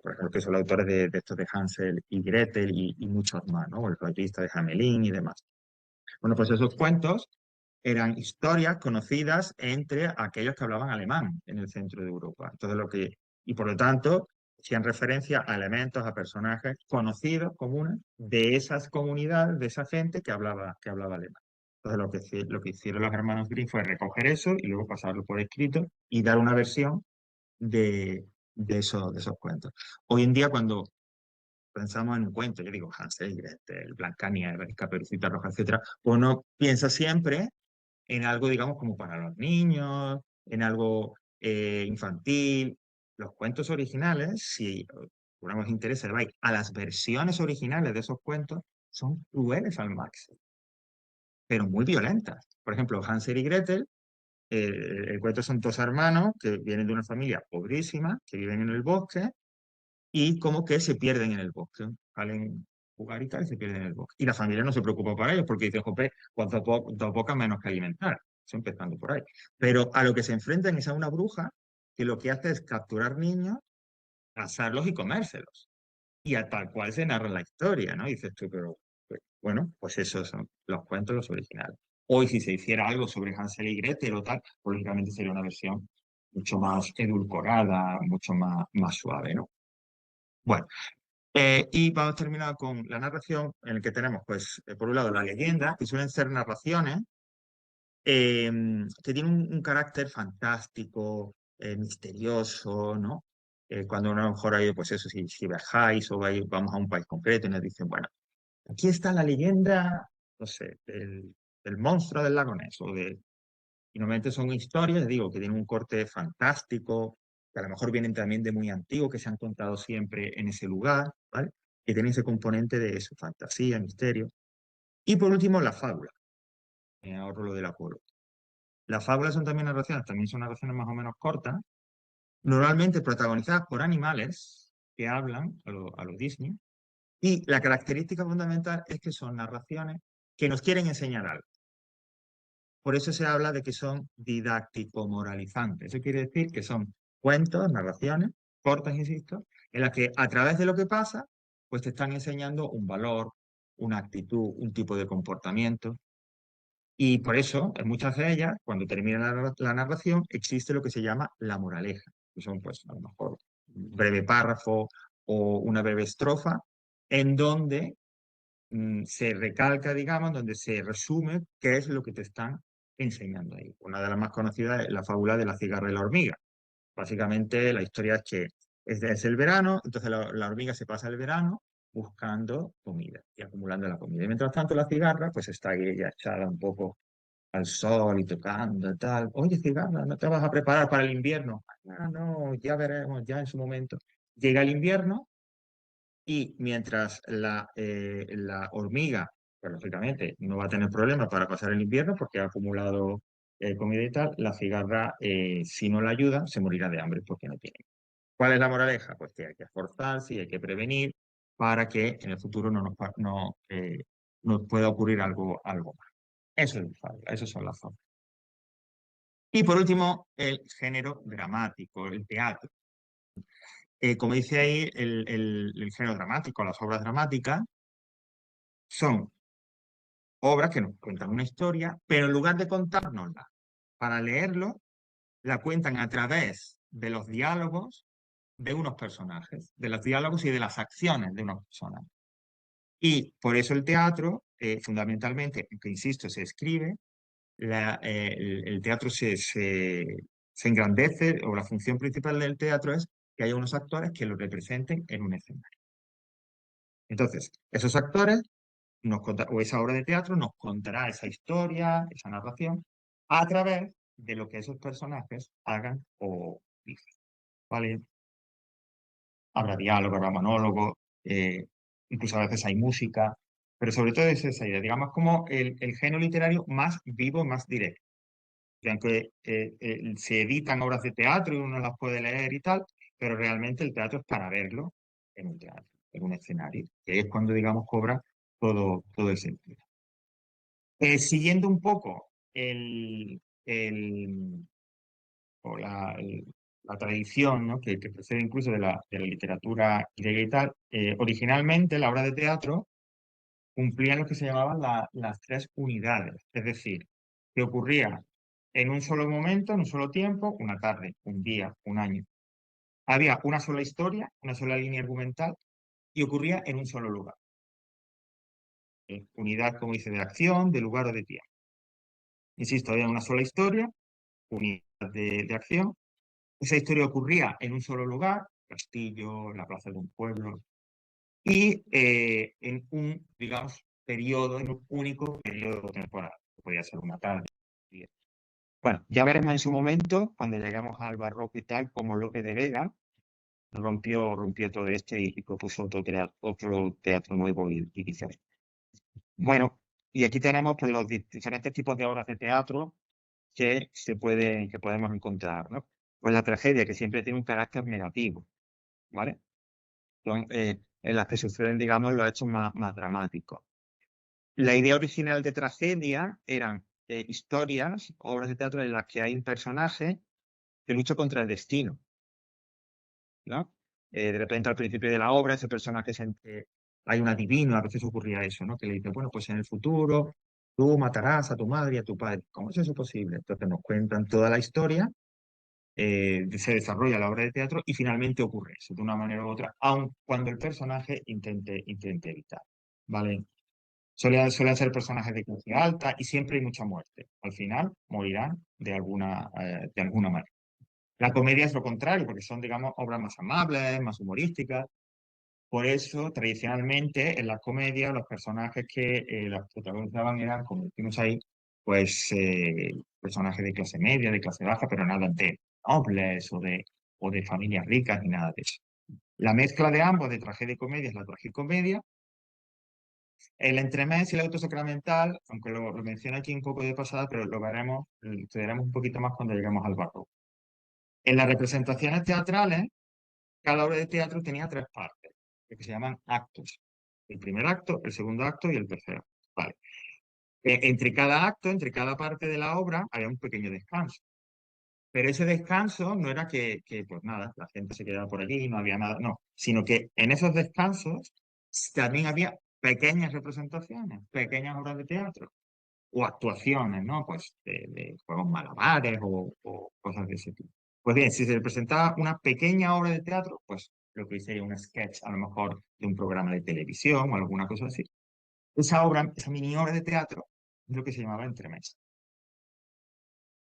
por ejemplo, que son los autores de estos de Hansel y Gretel y muchos más, ¿no? El Flautista de Hamelin y demás. Bueno, pues esos cuentos eran historias conocidas entre aquellos que hablaban alemán en el centro de Europa. Y por lo tanto, hacían referencia a elementos, a personajes conocidos, comunes, de esas comunidades, de esa gente que hablaba alemán. Entonces, lo que hicieron los hermanos Grimm fue recoger eso y luego pasarlo por escrito y dar una versión de, de esos cuentos. Hoy en día, cuando pensamos en un cuento, yo digo Hansel y Gretel, Blancanieves, Caperucita Roja, etcétera, uno piensa siempre en algo, digamos, como para los niños, en algo infantil. Los cuentos originales, si os interesa, vais a las versiones originales de esos cuentos, son crueles al máximo, pero muy violentas. Por ejemplo, Hansel y Gretel, eh, el cuento son dos hermanos que vienen de una familia pobrísima, que viven en el bosque, y como que se pierden en el bosque. Salen a jugar y tal, y se pierden en el bosque. Y la familia no se preocupa por ellos porque dice, jope, cuanto poca menos que alimentar. Eso empezando por ahí. Pero a lo que se enfrentan es a una bruja que lo que hace es capturar niños, asarlos y comérselos. Y a tal cual se narra la historia, ¿no? Y dices tú, pero bueno, pues esos son los cuentos, los originales. Hoy, si se hiciera algo sobre Hansel y Gretel o tal, pues, lógicamente sería una versión mucho más edulcorada, mucho más suave, ¿no? Bueno, y vamos a terminar con la narración en el que tenemos, pues, por un lado, la leyenda, que suelen ser narraciones eh, que tienen un carácter fantástico, misterioso, ¿no? Cuando uno a lo mejor hay, pues eso, si viajáis o vamos a un país concreto y nos dicen, bueno, aquí está la leyenda, no sé, del monstruo del lago Ness, y normalmente son historias, digo, que tienen un corte fantástico, que a lo mejor vienen también de muy antiguo, que se han contado siempre en ese lugar, ¿vale? Que tienen ese componente de eso, fantasía, misterio. Y por último, la fábula. Ahorro lo del Apolo. Las fábulas son también narraciones, también son narraciones más o menos cortas, normalmente protagonizadas por animales que hablan a lo Disney. Y la característica fundamental es que son narraciones que nos quieren enseñar algo. Por eso se habla de que son didáctico-moralizantes. Eso quiere decir que son cuentos, narraciones, cortas, insisto, en las que a través de lo que pasa, pues te están enseñando un valor, una actitud, un tipo de comportamiento. Y por eso, en muchas de ellas, cuando termina la narración, existe lo que se llama la moraleja, que son, pues, a lo mejor un breve párrafo o una breve estrofa, en donde se recalca, digamos, donde se resume qué es lo que te están enseñando ahí. Una de las más conocidas es la fábula de la cigarra y la hormiga. Básicamente la historia es que es el verano, entonces la hormiga se pasa el verano buscando comida y acumulando la comida. Y mientras tanto la cigarra pues está ahí ya echada un poco al sol y tocando y tal. Oye, cigarra, ¿no te vas a preparar para el invierno? Ah, no, ya veremos, ya en su momento. Llega el invierno y mientras la hormiga, pues lógicamente no va a tener problema para pasar el invierno porque ha acumulado comida y tal, la cigarra, si no la ayuda, se morirá de hambre porque no tiene. ¿Cuál es la moraleja? Pues que hay que esforzarse y hay que prevenir para que en el futuro nos pueda ocurrir algo más. Eso es el fábula, esos son las fábulas. Y por último, el género dramático, el teatro. Como dice ahí, el género dramático, las obras dramáticas, son obras que nos cuentan una historia, pero en lugar de contárnosla para leerlo, la cuentan a través de los diálogos de unos personajes, de los diálogos y de las acciones de unos personajes. Y por eso el teatro, fundamentalmente, que insisto, se escribe, el teatro se engrandece, o la función principal del teatro es que haya unos actores que lo representen en un escenario. Entonces, esos actores o esa obra de teatro nos contará esa historia, esa narración, a través de lo que esos personajes hagan o dicen, ¿vale? Habrá diálogo, habrá monólogo, incluso a veces hay música, pero sobre todo es esa idea, digamos, como el género literario más vivo, más directo. Que aunque se editan obras de teatro y uno las puede leer y tal, pero realmente el teatro es para verlo en un teatro, en un escenario, que es cuando, digamos, cobra todo el sentido. Siguiendo un poco el, o la tradición, ¿no? que precede incluso de la literatura griega y tal, originalmente la obra de teatro cumplía lo que se llamaban las tres unidades, es decir, que ocurría en un solo momento, en un solo tiempo, una tarde, un día, un año. Había una sola historia, una sola línea argumental y ocurría en un solo lugar. Unidad, como dice, de acción, de lugar o de tiempo. Insisto, había una sola historia, unidad de acción Esa historia ocurría en un solo lugar, castillo, la plaza de un pueblo, y en un, digamos, periodo, en un único periodo temporal. Podía ser una tarde. Bueno, ya veremos en su momento, cuando lleguemos al barroco y tal, como Lope de Vega rompió todo y propuso otro teatro nuevo y diferente. Bueno, y aquí tenemos pues, los diferentes tipos de obras de teatro que podemos encontrar, ¿no? Pues la tragedia, que siempre tiene un carácter negativo, ¿vale? En las que suceden, digamos, los hechos más dramáticos. La idea original de tragedia eran historias, obras de teatro en las que hay un personaje que lucha contra el destino, ¿no? De repente, al principio de la obra, ese personaje hay un adivino, a veces ocurría eso, ¿no? Que le dice, bueno, pues en el futuro tú matarás a tu madre y a tu padre. ¿Cómo es eso posible? Entonces nos cuentan toda la historia, se desarrolla la obra de teatro y finalmente ocurre eso de una manera u otra, aun cuando el personaje intente evitar, ¿vale? Suelen ser personajes de clase alta y siempre hay mucha muerte. Al final morirán de alguna manera. La comedia es lo contrario, porque son, digamos, obras más amables, más humorísticas. Por eso, tradicionalmente, en la comedia, los personajes que las protagonizaban eran, como decimos ahí, pues personajes de clase media, de clase baja, pero nada de nobles o de familias ricas ni nada de eso. La mezcla de ambos, de tragedia y comedia, es la tragicomedia. El entremés y el auto sacramental, aunque lo mencioné aquí un poco de pasada, pero lo estudiaremos un poquito más cuando lleguemos al barroco. En las representaciones teatrales, cada obra de teatro tenía tres partes, que se llaman actos. El primer acto, el segundo acto y el tercero. Vale. Entre cada acto, entre cada parte de la obra, había un pequeño descanso. Pero ese descanso no era pues nada, la gente se quedaba por allí y no había nada, no, sino que en esos descansos también había pequeñas representaciones, pequeñas obras de teatro o actuaciones, ¿no? Pues de juegos malabares o cosas de ese tipo. Pues bien, si se presentaba una pequeña obra de teatro, pues lo que sería un sketch a lo mejor de un programa de televisión o alguna cosa así. Esa obra, esa mini obra de teatro, es lo que se llamaba entremés.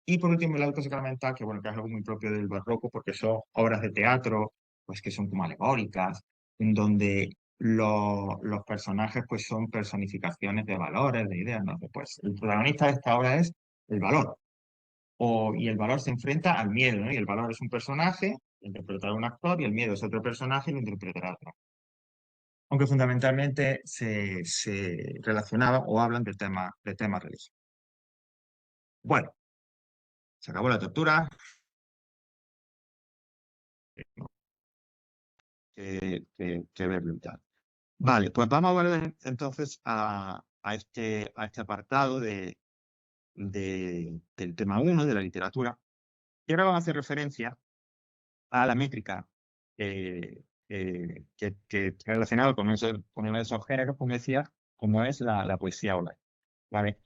Y por último, el auto sacramental, que bueno, que es algo muy propio del barroco, porque son obras de teatro, pues que son como alegóricas, en donde los personajes pues son personificaciones de valores, de ideas, ¿no? Pues el protagonista de esta obra es el valor, y el valor se enfrenta al miedo, ¿no? Y el valor es un personaje, lo interpretará un actor, y el miedo es otro personaje, y lo interpretará otro. Aunque fundamentalmente se relacionaban o hablan de temas religiosos. Bueno, se acabó la tortura. Que verlo y tal. Vale, pues vamos a volver entonces a este apartado del tema uno de la literatura. Y ahora vamos a hacer referencia a la métrica que está relacionado con uno de esos géneros, como decía, como es la poesía online. ¿Vale?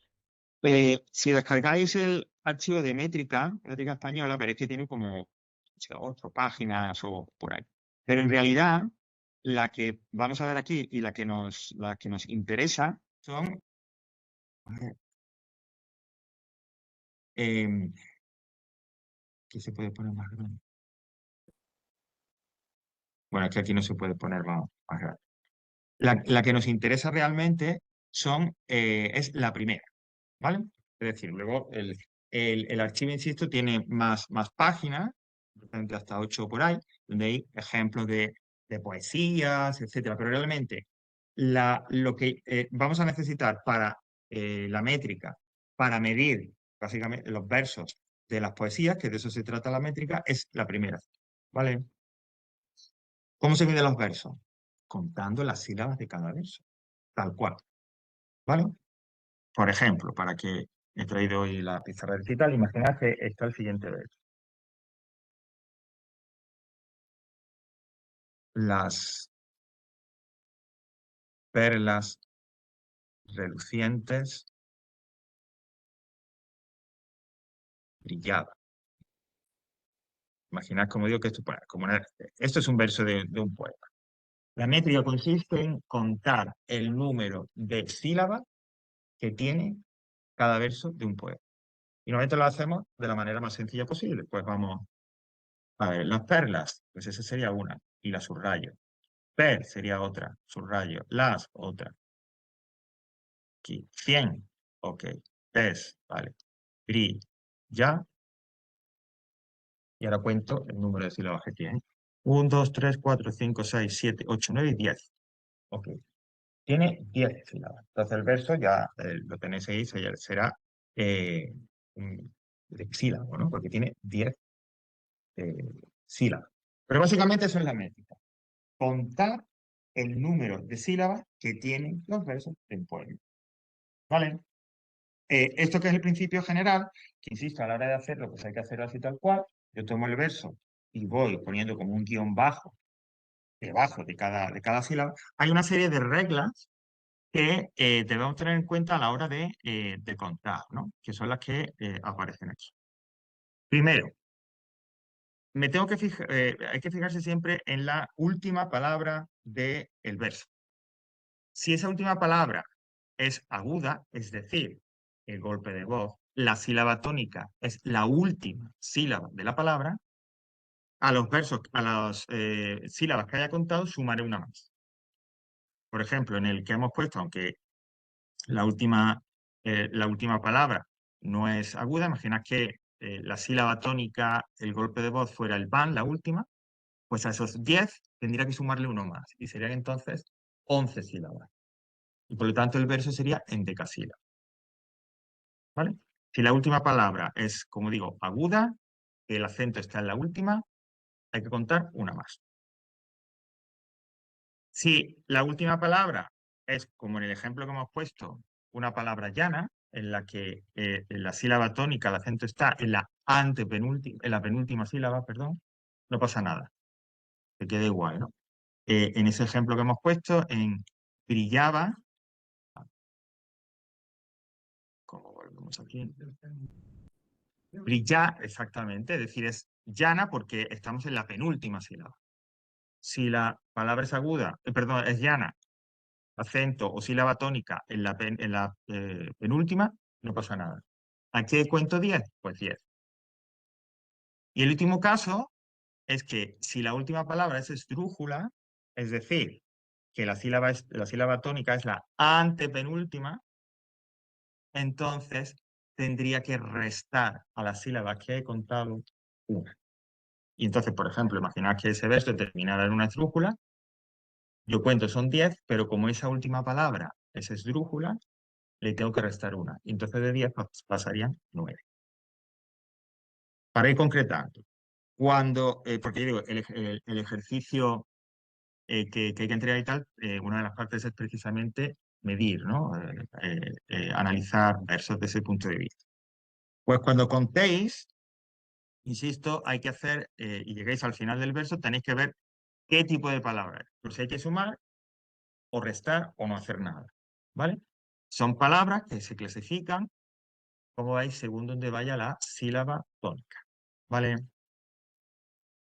Si descargáis el archivo de métrica española, veréis que tiene como 8 páginas o por ahí. Pero en realidad, la que vamos a ver aquí y la que nos interesa son. A ver, em, ¿qué se puede poner más grande? Bueno, es que aquí no se puede poner más grande. La que nos interesa realmente es la primera, ¿vale? Es decir, luego el archivo, insisto, tiene más páginas, realmente hasta 8 por ahí, donde hay ejemplos de poesías, etcétera. Pero realmente lo que vamos a necesitar para la métrica, para medir básicamente los versos de las poesías, que de eso se trata la métrica, es la primera. ¿Vale? ¿Cómo se miden los versos? Contando las sílabas de cada verso, tal cual. ¿Vale? Por ejemplo, para que he traído hoy la pizarra digital, imaginad que está el siguiente verso. Las perlas relucientes brillaban. Imaginad, como digo, que esto es un verso de un poema. La métrica consiste en contar el número de sílabas que tiene cada verso de un poema. Y normalmente lo hacemos de la manera más sencilla posible. Pues vamos A ver, las perlas, pues esa sería una, y la subrayo. Per sería otra, subrayo. Las, otra. Aquí, 100, ok. Pes, vale. Gri, ya. Y ahora cuento el número de sílabas que tiene. 1, 2, 3, 4, 5, 6, 7, 8, 9 y 10. Ok. Tiene 10 sílabas. Entonces el verso ya lo tenéis ahí, será eh, de sílabo, ¿no? Porque tiene 10 eh, sílabas. Pero básicamente eso es la métrica. Contar el número de sílabas que tienen los versos del poema. ¿Vale? Esto que es el principio general, que insisto, a la hora de hacerlo, pues hay que hacerlo así tal cual. Yo tomo el verso y voy poniendo como un guión bajo debajo de cada sílaba. Hay una serie de reglas que debemos tener en cuenta a la hora de contar, ¿no? Que son las que aparecen aquí. Primero, hay que fijarse siempre en la última palabra del verso. Si esa última palabra es aguda, es decir, el golpe de voz, la sílaba tónica es la última sílaba de la palabra, a los versos, a las sílabas que haya contado, sumaré una más. Por ejemplo, en el que hemos puesto, aunque la última palabra no es aguda, imaginad que la sílaba tónica, el golpe de voz fuera el pan, la última, pues a esos 10 tendría que sumarle uno más y serían entonces 11 sílabas. Y por lo tanto el verso sería en decasílabos. ¿Vale? Si la última palabra es, como digo, aguda, el acento está en la última, hay que contar una más. Si la última palabra es, como en el ejemplo que hemos puesto, una palabra llana, en la que en la sílaba tónica, el acento está en la penúltima sílaba, perdón, no pasa nada, se queda igual, ¿no? En ese ejemplo que hemos puesto, en brillaba, ¿cómo volvemos aquí? Brilla, exactamente, es decir, es llana porque estamos en la penúltima sílaba. Si la palabra es aguda, perdón, es llana, acento o sílaba tónica en la penúltima, no pasa nada. ¿A qué cuento 10? Pues 10. Y el último caso es que si la última palabra es esdrújula, es decir, que la sílaba tónica es la antepenúltima, entonces tendría que restar a la sílaba que he contado una. Y entonces, por ejemplo, imaginad que ese verso terminara en una esdrújula, yo cuento son 10, pero como esa última palabra es esdrújula, le tengo que restar una. Y entonces de 10 pasarían 9. Para ir concretando, porque yo digo, el ejercicio que hay que entregar y tal, una de las partes es precisamente medir, ¿no? Analizar versos desde ese punto de vista. Pues cuando contéis, insisto, hay que hacer, y lleguéis al final del verso, tenéis que ver qué tipo de palabra es. Pues hay que sumar o restar o no hacer nada, ¿vale? Son palabras que se clasifican, como veis, según donde vaya la sílaba tónica, ¿vale?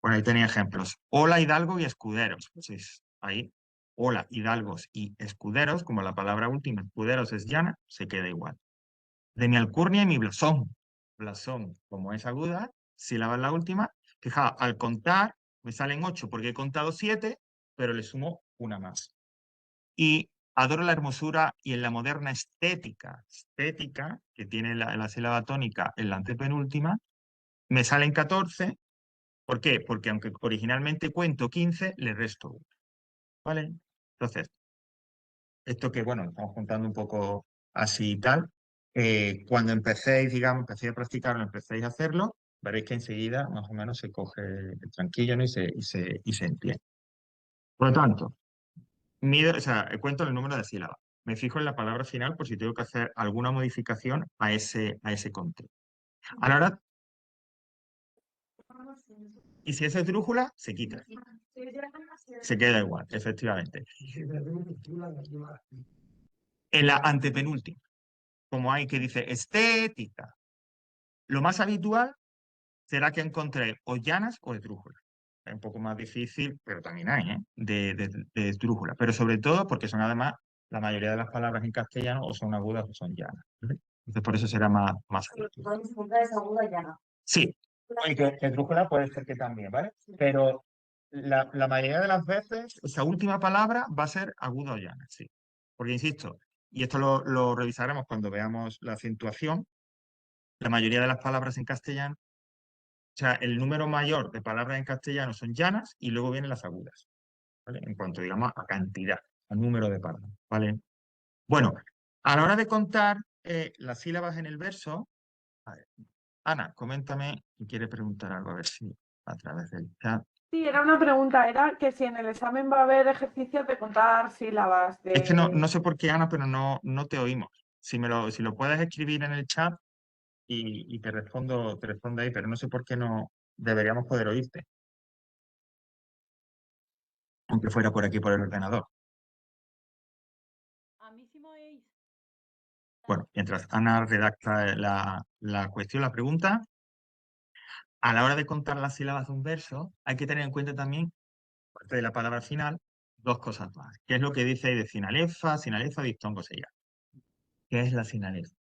Bueno, ahí tenía ejemplos. Hola, hidalgo y escuderos. Pues es ahí. Hola, hidalgos y escuderos, como la palabra última, escuderos es llana, se queda igual. De mi alcurnia y mi blasón. Blasón, como es aguda, sílaba en la última. Fijaos, al contar me salen 8 porque he contado 7, pero le sumo una más. Y adoro la hermosura y en la moderna estética, que tiene la sílaba tónica en la antepenúltima, me salen 14. ¿Por qué? Porque aunque originalmente cuento 15, le resto 1. ¿Vale? Entonces, esto que, bueno, estamos contando un poco así y tal, cuando empecéis, digamos, empecéis a practicarlo, empecéis a hacerlo, veréis que enseguida más o menos se coge el tranquillo, ¿no? y se entiende. Por lo tanto, cuento el número de sílabas. Me fijo en la palabra final por si tengo que hacer alguna modificación a ese conteo. A la hora, y si es esdrújula, se quita. Se queda igual, efectivamente. En la antepenúltima, como hay que dice estética, lo más habitual será que encontré o llanas o esdrújulas. Es un poco más difícil, pero también hay, de esdrújula. Pero sobre todo porque son además la mayoría de las palabras en castellano o son agudas o son llanas. ¿Vale? Entonces por eso será más habitual. Sí, Y que esdrújula puede ser que también, ¿vale? Pero la mayoría de las veces esa última palabra va a ser aguda o llana, sí. Porque insisto, y esto lo revisaremos cuando veamos la acentuación, la mayoría de las palabras en castellano, o sea, el número mayor de palabras en castellano son llanas y luego vienen las agudas, ¿vale? En cuanto, digamos, a cantidad, a número de palabras, ¿vale? Bueno, a la hora de contar las sílabas en el verso, a ver, Ana, coméntame si quieres preguntar algo, a ver si a través del chat. Sí, era una pregunta, era que si en el examen va a haber ejercicios de contar sílabas Es que no de... sé por qué, Ana, pero no te oímos. Si lo puedes escribir en el chat y te respondo ahí, pero no sé por qué no deberíamos poder oírte, aunque fuera por aquí por el ordenador. A mí sí me oís. Bueno, mientras Ana redacta la cuestión, la pregunta, a la hora de contar las sílabas de un verso, hay que tener en cuenta también, aparte de la palabra final, dos cosas más. ¿Qué es lo que dice ahí de sinalefa, diptongo, sella? ¿Qué es la sinalefa?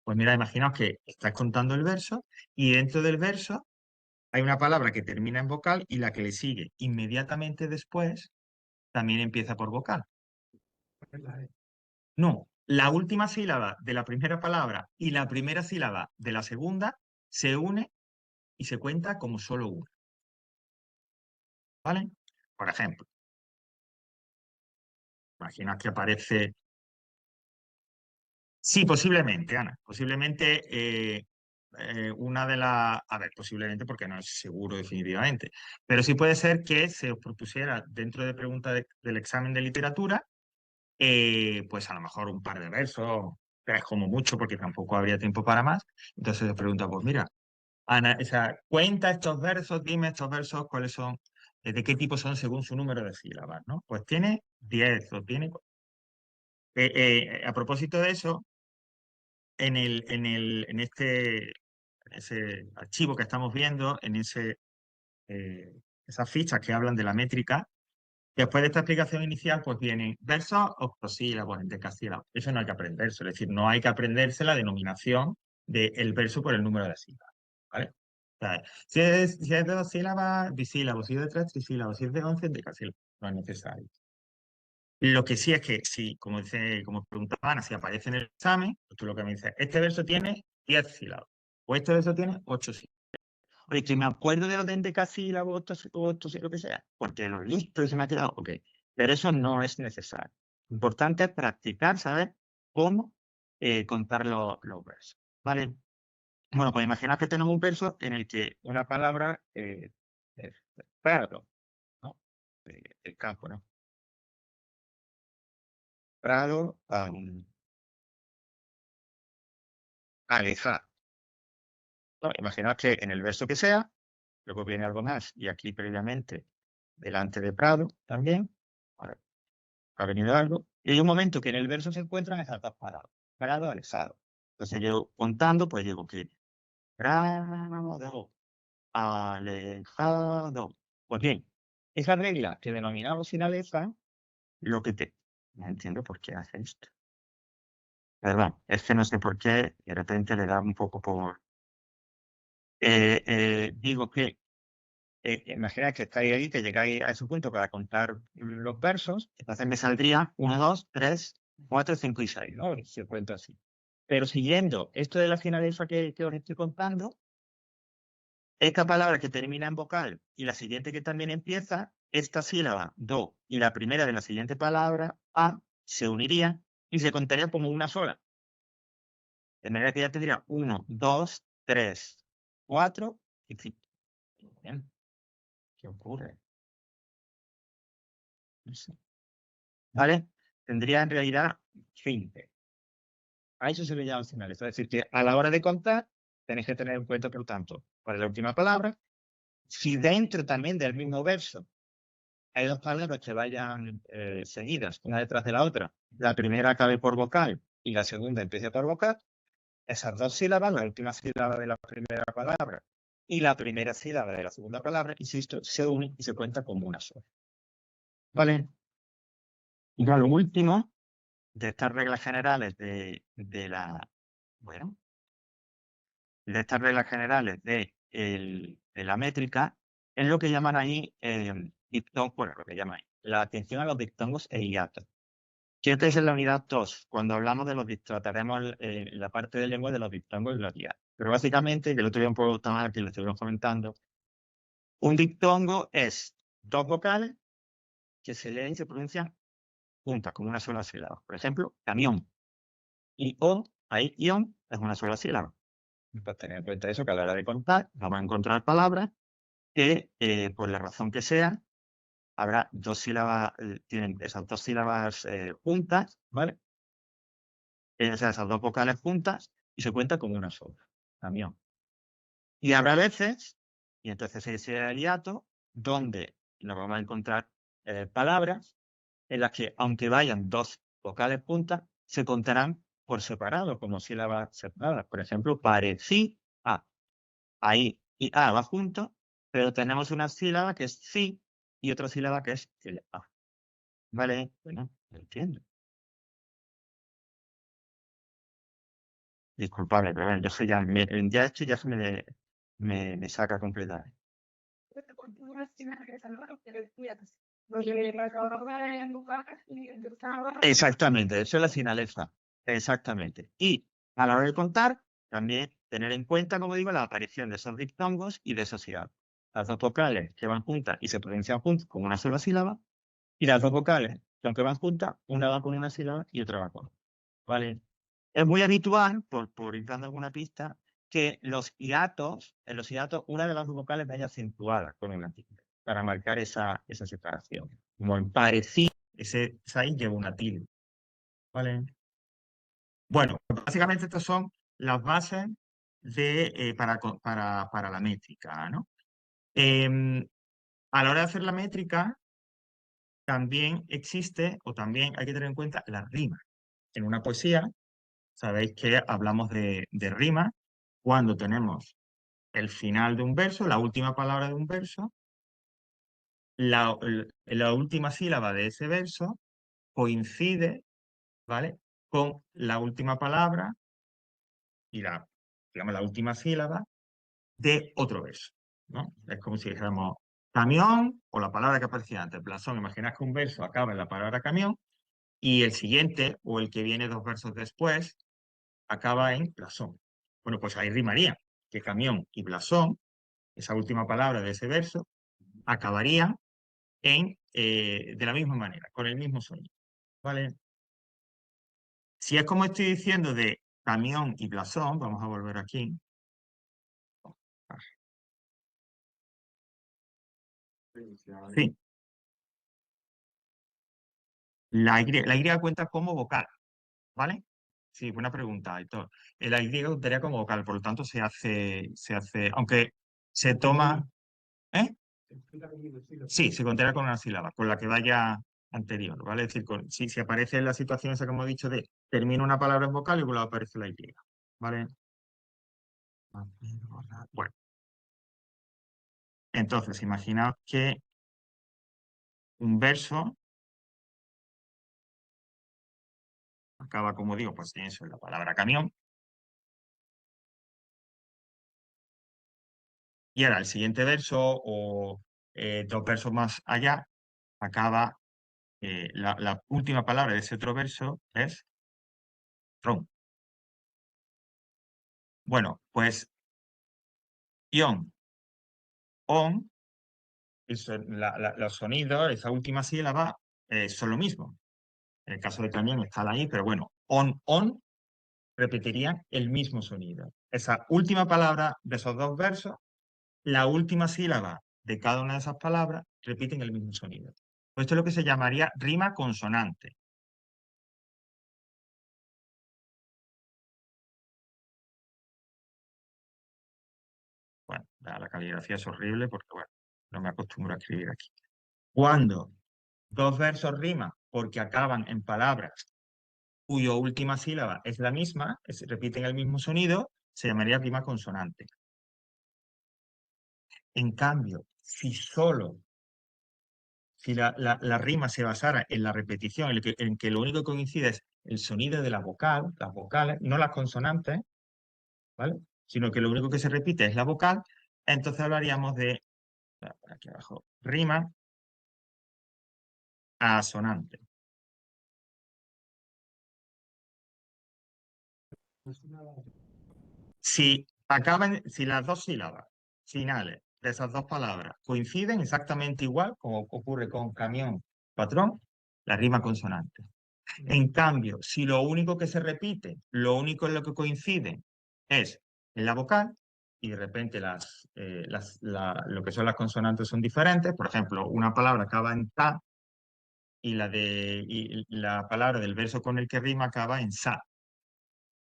Pues mira, imaginaos que estás contando el verso y dentro del verso hay una palabra que termina en vocal y la que le sigue inmediatamente después también empieza por vocal. No, la última sílaba de la primera palabra y la primera sílaba de la segunda se une y se cuenta como solo una. ¿Vale? Por ejemplo, imagina que aparece. Sí, posiblemente, Ana. Posiblemente una de las. A ver, posiblemente porque no es seguro definitivamente. Pero sí puede ser que se os propusiera dentro de preguntas del examen de literatura, pues a lo mejor un par de versos, tres como mucho, porque tampoco habría tiempo para más. Entonces os pregunta, pues mira, Ana, o sea, cuenta estos versos, dime estos versos, cuáles son, de qué tipo son según su número de sílabas, ¿no? Pues tiene 10 o tiene. A propósito de eso, en ese archivo que estamos viendo, eh, esas fichas que hablan de la métrica, después de esta explicación inicial, pues vienen versos octosílabos, endecasílabos. Eso no hay que aprenderse, es decir, no hay que aprenderse la denominación del verso por el número de sílabas, ¿vale? O sea, si es de dos sílabas, bisílabos, si es de tres, trisílabos, si es de 11, endecasílabos. No es necesario. Lo que sí es que, si, como preguntaba Ana, si aparece en el examen, pues tú lo que me dices, este verso tiene 10 sílabas, o este verso tiene 8 sílabas. Oye, que me acuerdo de los de endecasílabos, lo que sea, porque lo he visto y se me ha quedado, ok. Pero eso no es necesario. Importante es practicar, saber cómo contar los versos. ¿Vale? Bueno, pues imagina que tenemos un verso en el que una palabra es prado, ¿no? El campo, ¿no? Prado, alejar. ¿No? Imaginaos que en el verso que sea, luego viene algo más, y aquí previamente, delante de Prado también, ahora ha venido algo, y hay un momento que en el verso se encuentran esas dos palabras, Prado, alejado. Entonces yo contando, pues digo que Prado, alejado. Pues bien, esa regla que denominamos sinaleza, lo que te... No entiendo por qué hace esto. Perdón, es que no sé por qué, de repente le da un poco por... digo que imagina que estáis ahí, que llegáis a ese punto para contar los versos, entonces me saldría 1, 2, 3, 4, 5 y 6, ¿no? Si os cuento así. Pero siguiendo esto de la finaleza que os estoy contando, esta palabra que termina en vocal y la siguiente que también empieza, esta sílaba, do, y la primera de la siguiente palabra, a, se unirían y se contaría como una sola. De manera que ya tendría 1, 2, 3, 4 y 5. Bien. ¿Qué ocurre? No sé. ¿Vale? Tendría en realidad 20. A eso se le llama finales. Es decir, que a la hora de contar, tenéis que tener en cuenta, por tanto, para la última palabra, si dentro también del mismo verso hay dos palabras que vayan seguidas, una detrás de la otra, la primera acabe por vocal y la segunda empiece por vocal, esas dos sílabas, la última sílaba de la primera palabra y la primera sílaba de la segunda palabra, insisto, se unen y se cuenta como una sola. ¿Vale? Y ya lo último de estas reglas generales de estas reglas generales de la métrica es lo que llaman ahí diptongos, bueno, lo que llaman ahí, la atención a los diptongos e hiatos. ¿Qué es en la unidad 2? Cuando hablamos de los trataremos la parte de lengua de los diptongos y los hiatos. Pero básicamente, que el otro día un poco más aquí lo estuvimos comentando, un diptongo es dos vocales que se leen y se pronuncian juntas, como una sola sílaba. Por ejemplo, camión. Y o, ahí, ion, es una sola sílaba. Para tener en cuenta eso, que a la hora de contar, vamos a encontrar palabras que, por la razón que sea, habrá dos sílabas, tienen esas dos sílabas juntas, ¿vale? Esas dos vocales juntas y se cuenta como una sola, camión. Y habrá veces, y entonces ese es el hiato, donde nos vamos a encontrar palabras en las que, aunque vayan dos vocales juntas, se contarán por separado, como sílabas separadas. Por ejemplo, parecí a. Ahí y a va junto, pero tenemos una sílaba que es sí y otra sílaba que es a. ¿Vale? Bueno, lo entiendo. Disculpable, pero bueno, yo soy ya esto ya se me saca completamente. Exactamente, eso es la finaleza. Exactamente. Y a la hora de contar, también tener en cuenta, como digo, la aparición de esos diptongos y de esos sílabas. Las dos vocales que van juntas y se pronuncian juntas con una sola sílaba, y las dos vocales que aunque van juntas, una va con una sílaba y otra va con otra. ¿Vale? Es muy habitual, por ir dando alguna pista, que en los hiatos, una de las vocales vaya acentuada con una tilde, para marcar esa separación. Como en parecí, ese ahí lleva una tilde. ¿Vale? Bueno, básicamente estas son las bases para la métrica, ¿no? A la hora de hacer la métrica, también existe, o también hay que tener en cuenta la rima. En una poesía, sabéis que hablamos de rima cuando tenemos el final de un verso, la última palabra de un verso, la última sílaba de ese verso coincide, ¿vale?, con la última palabra y digamos, la última sílaba de otro verso, ¿no? Es como si dijéramos camión o la palabra que aparecía antes, blasón. Imaginad que un verso acaba en la palabra camión y el siguiente o el que viene dos versos después acaba en blasón. Bueno, pues ahí rimaría que camión y blasón, esa última palabra de ese verso, acabarían de la misma manera, con el mismo sonido. ¿Vale? Si es como estoy diciendo de camión y blasón, vamos a volver aquí. Sí. La Y cuenta como vocal, ¿vale? Sí, buena pregunta, Héctor. La Y contaría como vocal, por lo tanto se hace, aunque se toma, ¿eh? Sí, se contará con una sílaba, con la que vaya anterior, ¿vale? Es decir, si aparece en la situación esa que hemos dicho de termina una palabra en vocal y luego aparece la Y, ¿vale? Bueno, entonces imaginaos que un verso acaba, como digo, pues en eso, en la palabra camión. Y ahora el siguiente verso o dos versos más allá acaba, la última palabra de ese otro verso es ron. Bueno, pues ion, on, los sonidos, esa última sílaba son lo mismo. En el caso de camión está la I, pero bueno, on, repetirían el mismo sonido. Esa última palabra de esos dos versos, la última sílaba de cada una de esas palabras repiten el mismo sonido. Pues esto es lo que se llamaría rima consonante. Bueno, la caligrafía es horrible porque, bueno, no me acostumbro a escribir aquí. Cuando dos versos riman porque acaban en palabras cuya última sílaba es la misma, repiten el mismo sonido, se llamaría rima consonante. En cambio, si la rima se basara en la repetición, en que lo único que coincide es el sonido de la vocal, las vocales, no las consonantes, ¿vale?, sino que lo único que se repite es la vocal, entonces hablaríamos de, aquí abajo, rima asonante. Si las dos sílabas finales de esas dos palabras coinciden exactamente igual, como ocurre con camión, patrón, la rima consonante. En cambio, si lo único que se repite, lo único en lo que coincide es en la vocal, y de repente lo que son las consonantes son diferentes, por ejemplo, una palabra acaba en ta y la palabra del verso con el que rima acaba en sa.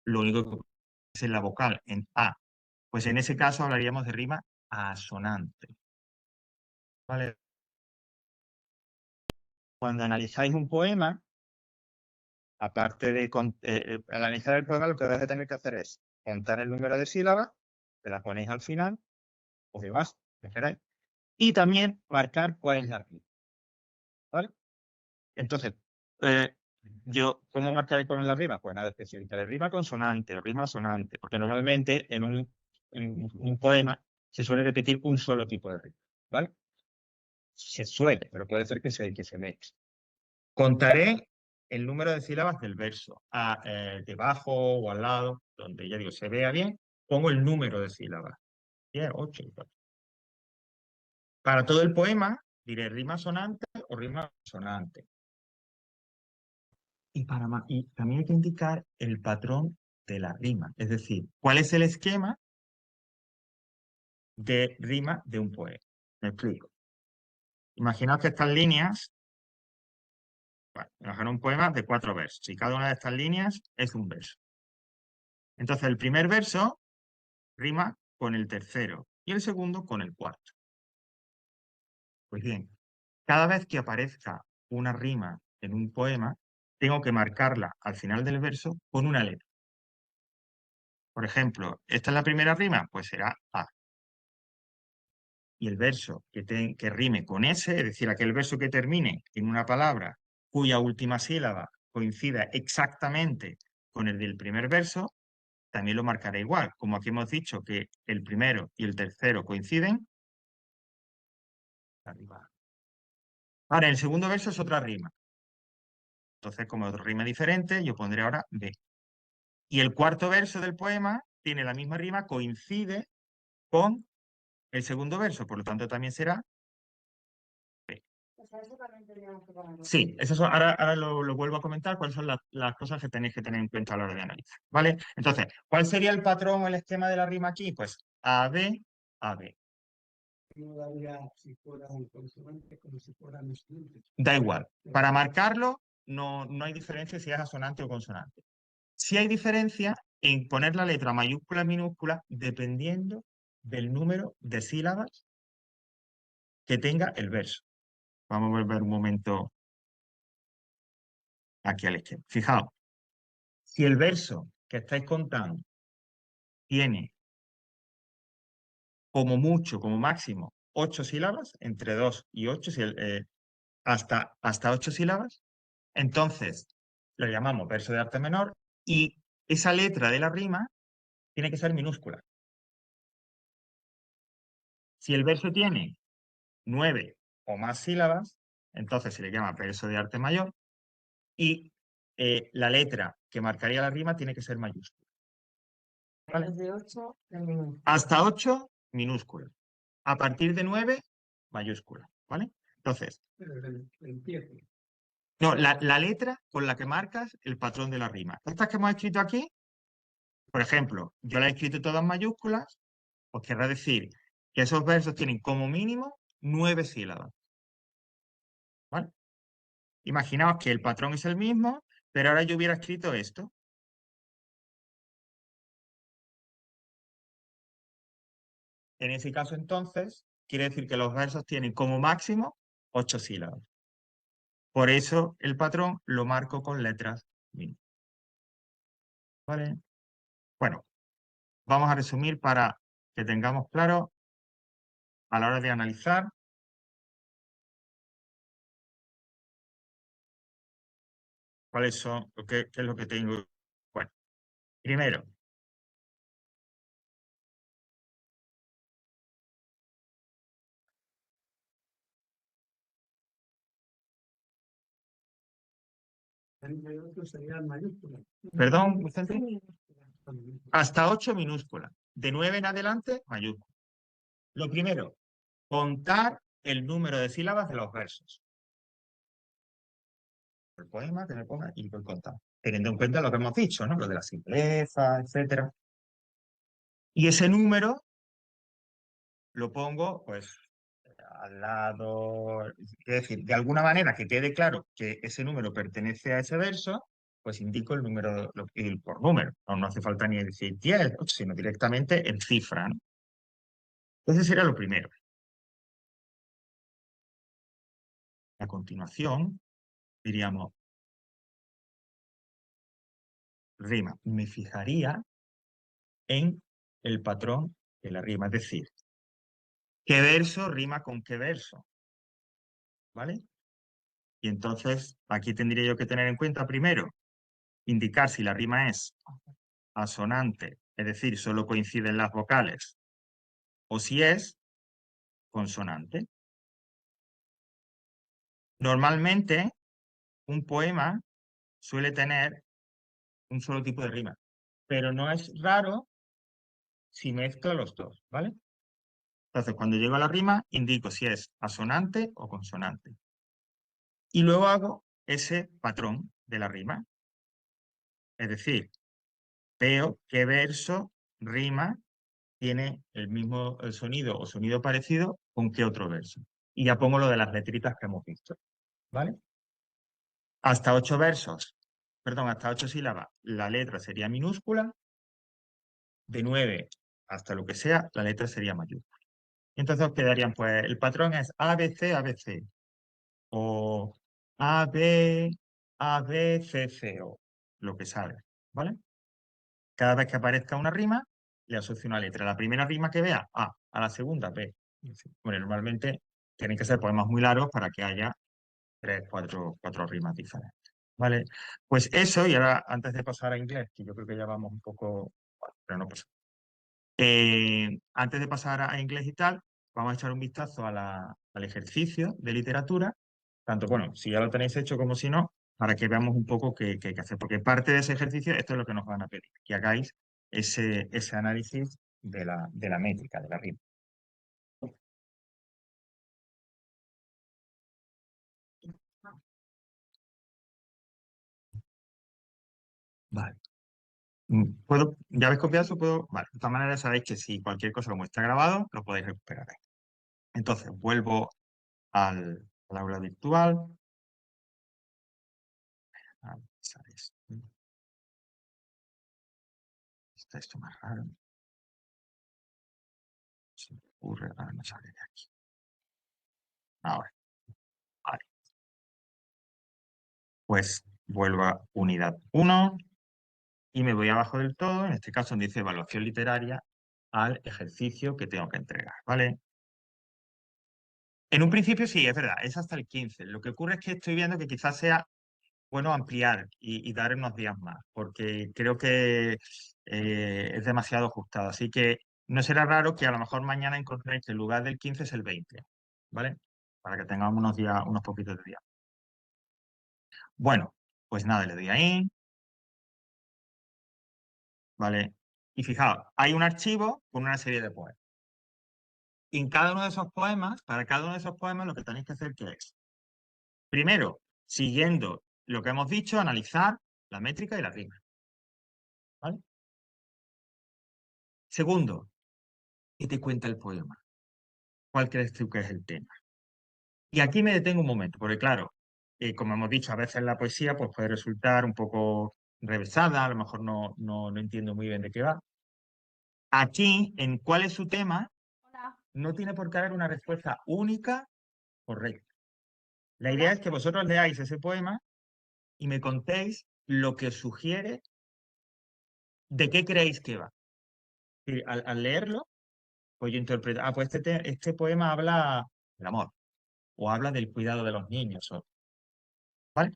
Lo único que es en la vocal, en a. Pues en ese caso hablaríamos de rima asonante. ¿Vale? Cuando analizáis un poema, aparte de analizar el poema, lo que vais a tener que hacer es contar el número de sílabas, que las ponéis al final, o demás, que queráis, y también marcar cuál es la rima. ¿Vale? Entonces, yo, ¿cómo marcar cuál es la rima? Pues nada especial, de rima consonante o rima asonante, porque normalmente en un poema se suele repetir un solo tipo de rima. ¿Vale? Se suele, pero puede ser que se mezcle. Contaré el número de sílabas del verso. Debajo o al lado, donde ya digo, se vea bien, pongo el número de sílabas. 10, 8. Para todo el poema, diré rima sonante o rima sonante. Y también hay que indicar el patrón de la rima, es decir, cuál es el esquema de rima de un poema. Me explico. Imaginaos que estas líneas, imaginaos un poema de 4 versos y cada una de estas líneas es un verso. Entonces el primer verso rima con el tercero y el segundo con el cuarto. Pues bien, cada vez que aparezca una rima en un poema, tengo que marcarla al final del verso con una letra. Por ejemplo, esta es la primera rima, pues será A. Y el verso que rime con S, es decir, aquel verso que termine en una palabra cuya última sílaba coincida exactamente con el del primer verso, también lo marcaré igual. Como aquí hemos dicho que el primero y el tercero coinciden, arriba. Ahora, el segundo verso es otra rima. Entonces, como otra rima diferente, yo pondré ahora B. Y el cuarto verso del poema tiene la misma rima, coincide con el segundo verso, por lo tanto también será B. Sí, ahora lo vuelvo a comentar, cuáles son las cosas que tenéis que tener en cuenta a la hora de analizar. ¿Vale? Entonces, ¿cuál sería el patrón o el esquema de la rima aquí? Pues AB, AB. Da igual. Para marcarlo, no hay diferencia si es asonante o consonante. Sí hay diferencia en poner la letra mayúscula y minúscula dependiendo del número de sílabas que tenga el verso. Vamos a volver un momento aquí al esquema. Fijaos, si el verso que estáis contando tiene como mucho, como máximo, 8 sílabas, entre 2 y 8, hasta 8 sílabas, entonces lo llamamos verso de arte menor y esa letra de la rima tiene que ser minúscula. Si el verso tiene 9 o más sílabas, entonces se le llama verso de arte mayor y la letra que marcaría la rima tiene que ser mayúscula. ¿Vale? Hasta 8, minúscula. A partir de 9, mayúscula. ¿Vale? Entonces, no, la letra con la que marcas el patrón de la rima. Estas que hemos escrito aquí, por ejemplo, yo las he escrito todas en mayúsculas, pues querrá decir que esos versos tienen como mínimo 9 sílabas. ¿Vale? Imaginaos que el patrón es el mismo, pero ahora yo hubiera escrito esto. En ese caso, entonces, quiere decir que los versos tienen como máximo 8 sílabas. Por eso el patrón lo marco con letras min. ¿Vale? Bueno, vamos a resumir para que tengamos claro a la hora de analizar. ¿Cuáles son? ¿Qué es lo que tengo? Bueno, primero, Perdón, Vicente. Hasta 8 minúsculas. De 9 en adelante, mayúsculas. Lo primero, contar el número de sílabas de los versos. El poema que me ponga y voy contando. Teniendo en cuenta lo que hemos dicho, ¿no? Lo de la simpleza, etcétera. Y ese número lo pongo, pues, al lado. Es decir, de alguna manera que quede claro que ese número pertenece a ese verso, pues indico el número por número. No hace falta ni decir 10, sino directamente en cifra, ¿no? Ese sería lo primero. A continuación, diríamos, rima. Me fijaría en el patrón de la rima, es decir, qué verso rima con qué verso, ¿vale? Y entonces aquí tendría yo que tener en cuenta primero, indicar si la rima es asonante, es decir, solo coinciden las vocales, o si es consonante. Normalmente, un poema suele tener un solo tipo de rima, pero no es raro si mezcla los dos, ¿vale? Entonces, cuando llego a la rima, indico si es asonante o consonante. Y luego hago ese patrón de la rima. Es decir, veo qué verso, rima, tiene el mismo sonido o sonido parecido con qué otro verso. Y ya pongo lo de las letritas que hemos visto, ¿vale? Hasta 8 versos, perdón, hasta 8 sílabas, la letra sería minúscula. De 9 hasta lo que sea, la letra sería mayúscula. Entonces os quedarían, pues, el patrón es ABC, ABC. O AB, AB, C, O. Lo que salga, ¿vale? Cada vez que aparezca una rima, le asocio una letra. La primera rima que vea, A. A la segunda, B. Bueno, normalmente tienen que ser poemas muy largos para que haya 3, 4 rimas diferentes. ¿Vale? Pues eso, y ahora antes de pasar a inglés, que yo creo que ya vamos un poco, bueno, pero no pasa. Antes de pasar a inglés y tal, vamos a echar un vistazo al ejercicio de literatura, tanto, bueno, si ya lo tenéis hecho como si no, para que veamos un poco qué hay que hacer, porque parte de ese ejercicio, esto es lo que nos van a pedir, que hagáis ese análisis de la métrica, de la rima. Vale. ¿Ya habéis copiado eso? Vale, de todas maneras sabéis que si cualquier cosa como está grabado, lo podéis recuperar ahí. Entonces, vuelvo al aula virtual. A pasar esto. Está esto más raro. Se me ocurre, ahora me sale de aquí. Ahora, vale. Pues vuelvo a unidad 1 y me voy abajo del todo, en este caso donde dice evaluación literaria, al ejercicio que tengo que entregar, ¿vale? En un principio sí, es verdad, es hasta el 15. Lo que ocurre es que estoy viendo que quizás sea bueno ampliar y dar unos días más, porque creo que es demasiado ajustado. Así que no será raro que a lo mejor mañana encontréis que el lugar del 15 es el 20, ¿vale? Para que tengamos unos días, unos poquitos de días. Bueno, pues nada, le doy ahí, ¿vale? Y fijaos, hay un archivo con una serie de poemas. Y en cada uno de esos poemas, para cada uno de esos poemas, lo que tenéis que hacer, ¿qué es? Primero, siguiendo lo que hemos dicho, analizar la métrica y la rima, ¿vale? Segundo, ¿qué te cuenta el poema? ¿Cuál crees tú que es el tema? Y aquí me detengo un momento, porque claro, como hemos dicho, a veces la poesía pues, puede resultar un poco revesada, a lo mejor no entiendo muy bien de qué va. Aquí, en cuál es su tema, no tiene por qué haber una respuesta única correcta. La idea es que vosotros leáis ese poema y me contéis lo que os sugiere de qué creéis que va. Y al leerlo, pues yo interpreto, pues este poema habla del amor, o habla del cuidado de los niños, ¿vale?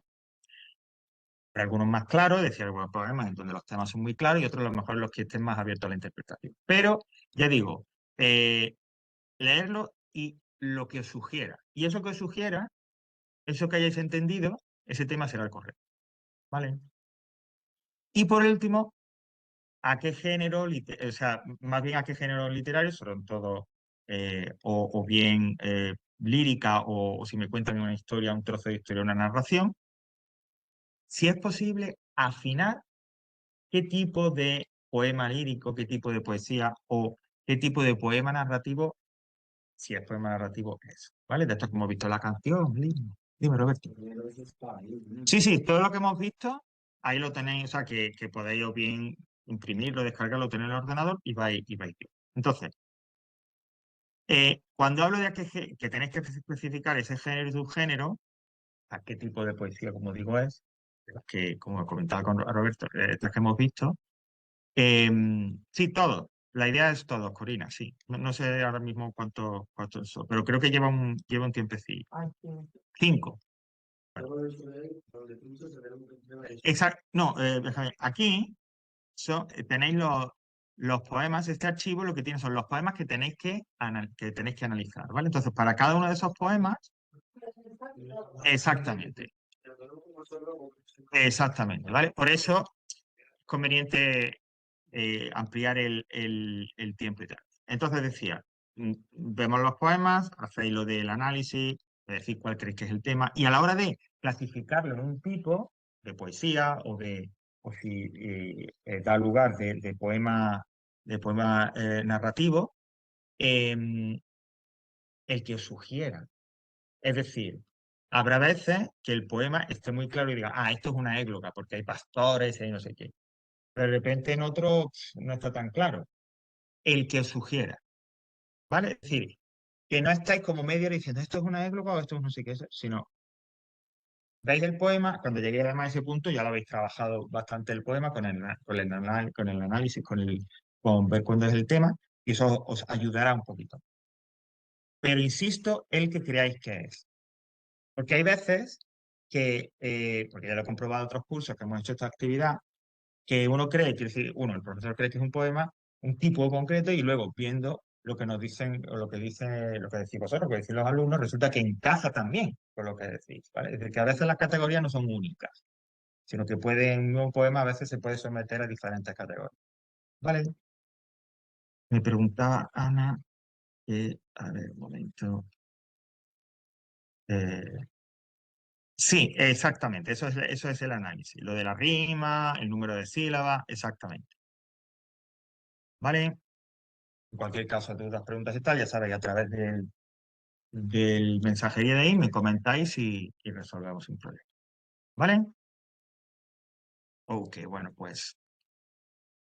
Hay algunos más claros, decía algunos poemas en donde los temas son muy claros y otros a lo mejor los que estén más abiertos a la interpretación. Pero, ya digo, leerlo y lo que os sugiera. Y eso que os sugiera, eso que hayáis entendido, ese tema será el correcto. ¿vale? Y por último, ¿a qué género, o sea, más bien a qué género literario, sobre todo, o bien lírica, o si me cuentan una historia, un trozo de historia, una narración, si es posible afinar qué tipo de poema lírico, qué tipo de poesía o qué tipo de poema narrativo, si es poema narrativo, es, ¿vale? De esto que hemos visto la canción, dime, Roberto. Sí, sí, todo lo que hemos visto, ahí lo tenéis, o sea, que podéis o bien imprimirlo, descargarlo, tener en el ordenador y vais bien. Entonces, cuando hablo de que tenéis que especificar ese género y subgénero, a qué tipo de poesía, como digo, es, que, como comentaba con Roberto, estas que hemos visto, sí, todo. La idea es todo, Corina, sí. No sé ahora mismo cuánto son, pero creo que lleva un tiempecillo. 5. Exacto. No, déjame. Aquí tenéis los poemas. Este archivo lo que tiene son los poemas que tenéis que analizar, ¿vale? Entonces, para cada uno de esos poemas, exactamente. Exactamente, ¿vale? Por eso es conveniente ampliar el tiempo y tal. Entonces decía, vemos los poemas, hacéis lo del análisis, decir cuál creéis que es el tema, y a la hora de clasificarlo en un tipo de poesía o si da lugar de poema narrativo, el que os sugiera. Es decir, habrá veces que el poema esté muy claro y diga, esto es una égloga, porque hay pastores y hay no sé qué. Pero de repente en otro no está tan claro. El que os sugiera, ¿vale? Es decir, que no estáis como medio diciendo esto es una égloga o esto es no sé qué, sino veis el poema, cuando lleguéis además a ese punto ya lo habéis trabajado bastante el poema con el análisis, con ver cuándo es el tema, y eso os ayudará un poquito. Pero insisto, el que creáis que es. Porque hay veces que, porque ya lo he comprobado en otros cursos que hemos hecho esta actividad, que uno cree, quiere decir, el profesor cree que es un poema, un tipo concreto, y luego viendo lo que nos dicen, o lo que decís vosotros, lo que decís los alumnos, resulta que encaja también con lo que decís, ¿vale? Es decir, que a veces las categorías no son únicas, sino que un poema a veces se puede someter a diferentes categorías, ¿vale? Me preguntaba Ana, a ver, un momento. Sí, exactamente, eso es el análisis, lo de la rima, el número de sílabas, exactamente, ¿vale? En cualquier caso, dudas, preguntas y tal, ya sabéis, a través del mensajería de ahí me comentáis y resolvemos sin problema, ¿vale? Ok, bueno, pues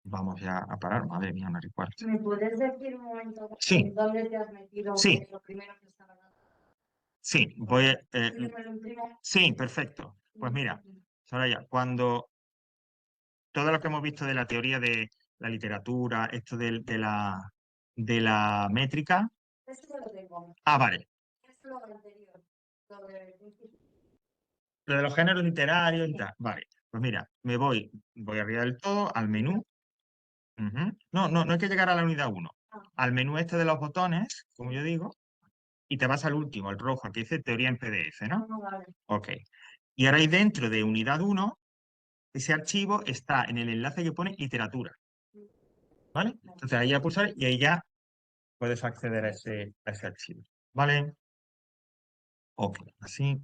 vamos ya a parar, madre mía, 1:15. ¿Me puedes decir un momento Sí, dónde te has metido? sí, Porque lo primero que estaba dando. sí, sí, perfecto. Pues mira, Soraya, cuando todo lo que hemos visto de la teoría de la literatura, esto de la métrica. Eso lo tengo. Vale. Es lo anterior. Lo de los géneros literarios y tal. Vale. Pues mira, voy arriba del todo, al menú. No hay que llegar a la unidad 1. Al menú este de los botones, como yo digo, y te vas al último, al rojo, que dice teoría en PDF, ¿no? Vale. Ok. Y ahora ahí dentro de unidad 1, ese archivo está en el enlace que pone literatura. ¿Vale? Entonces ahí ya pulsar y ahí ya puedes acceder a ese archivo. ¿Vale? Ok, así.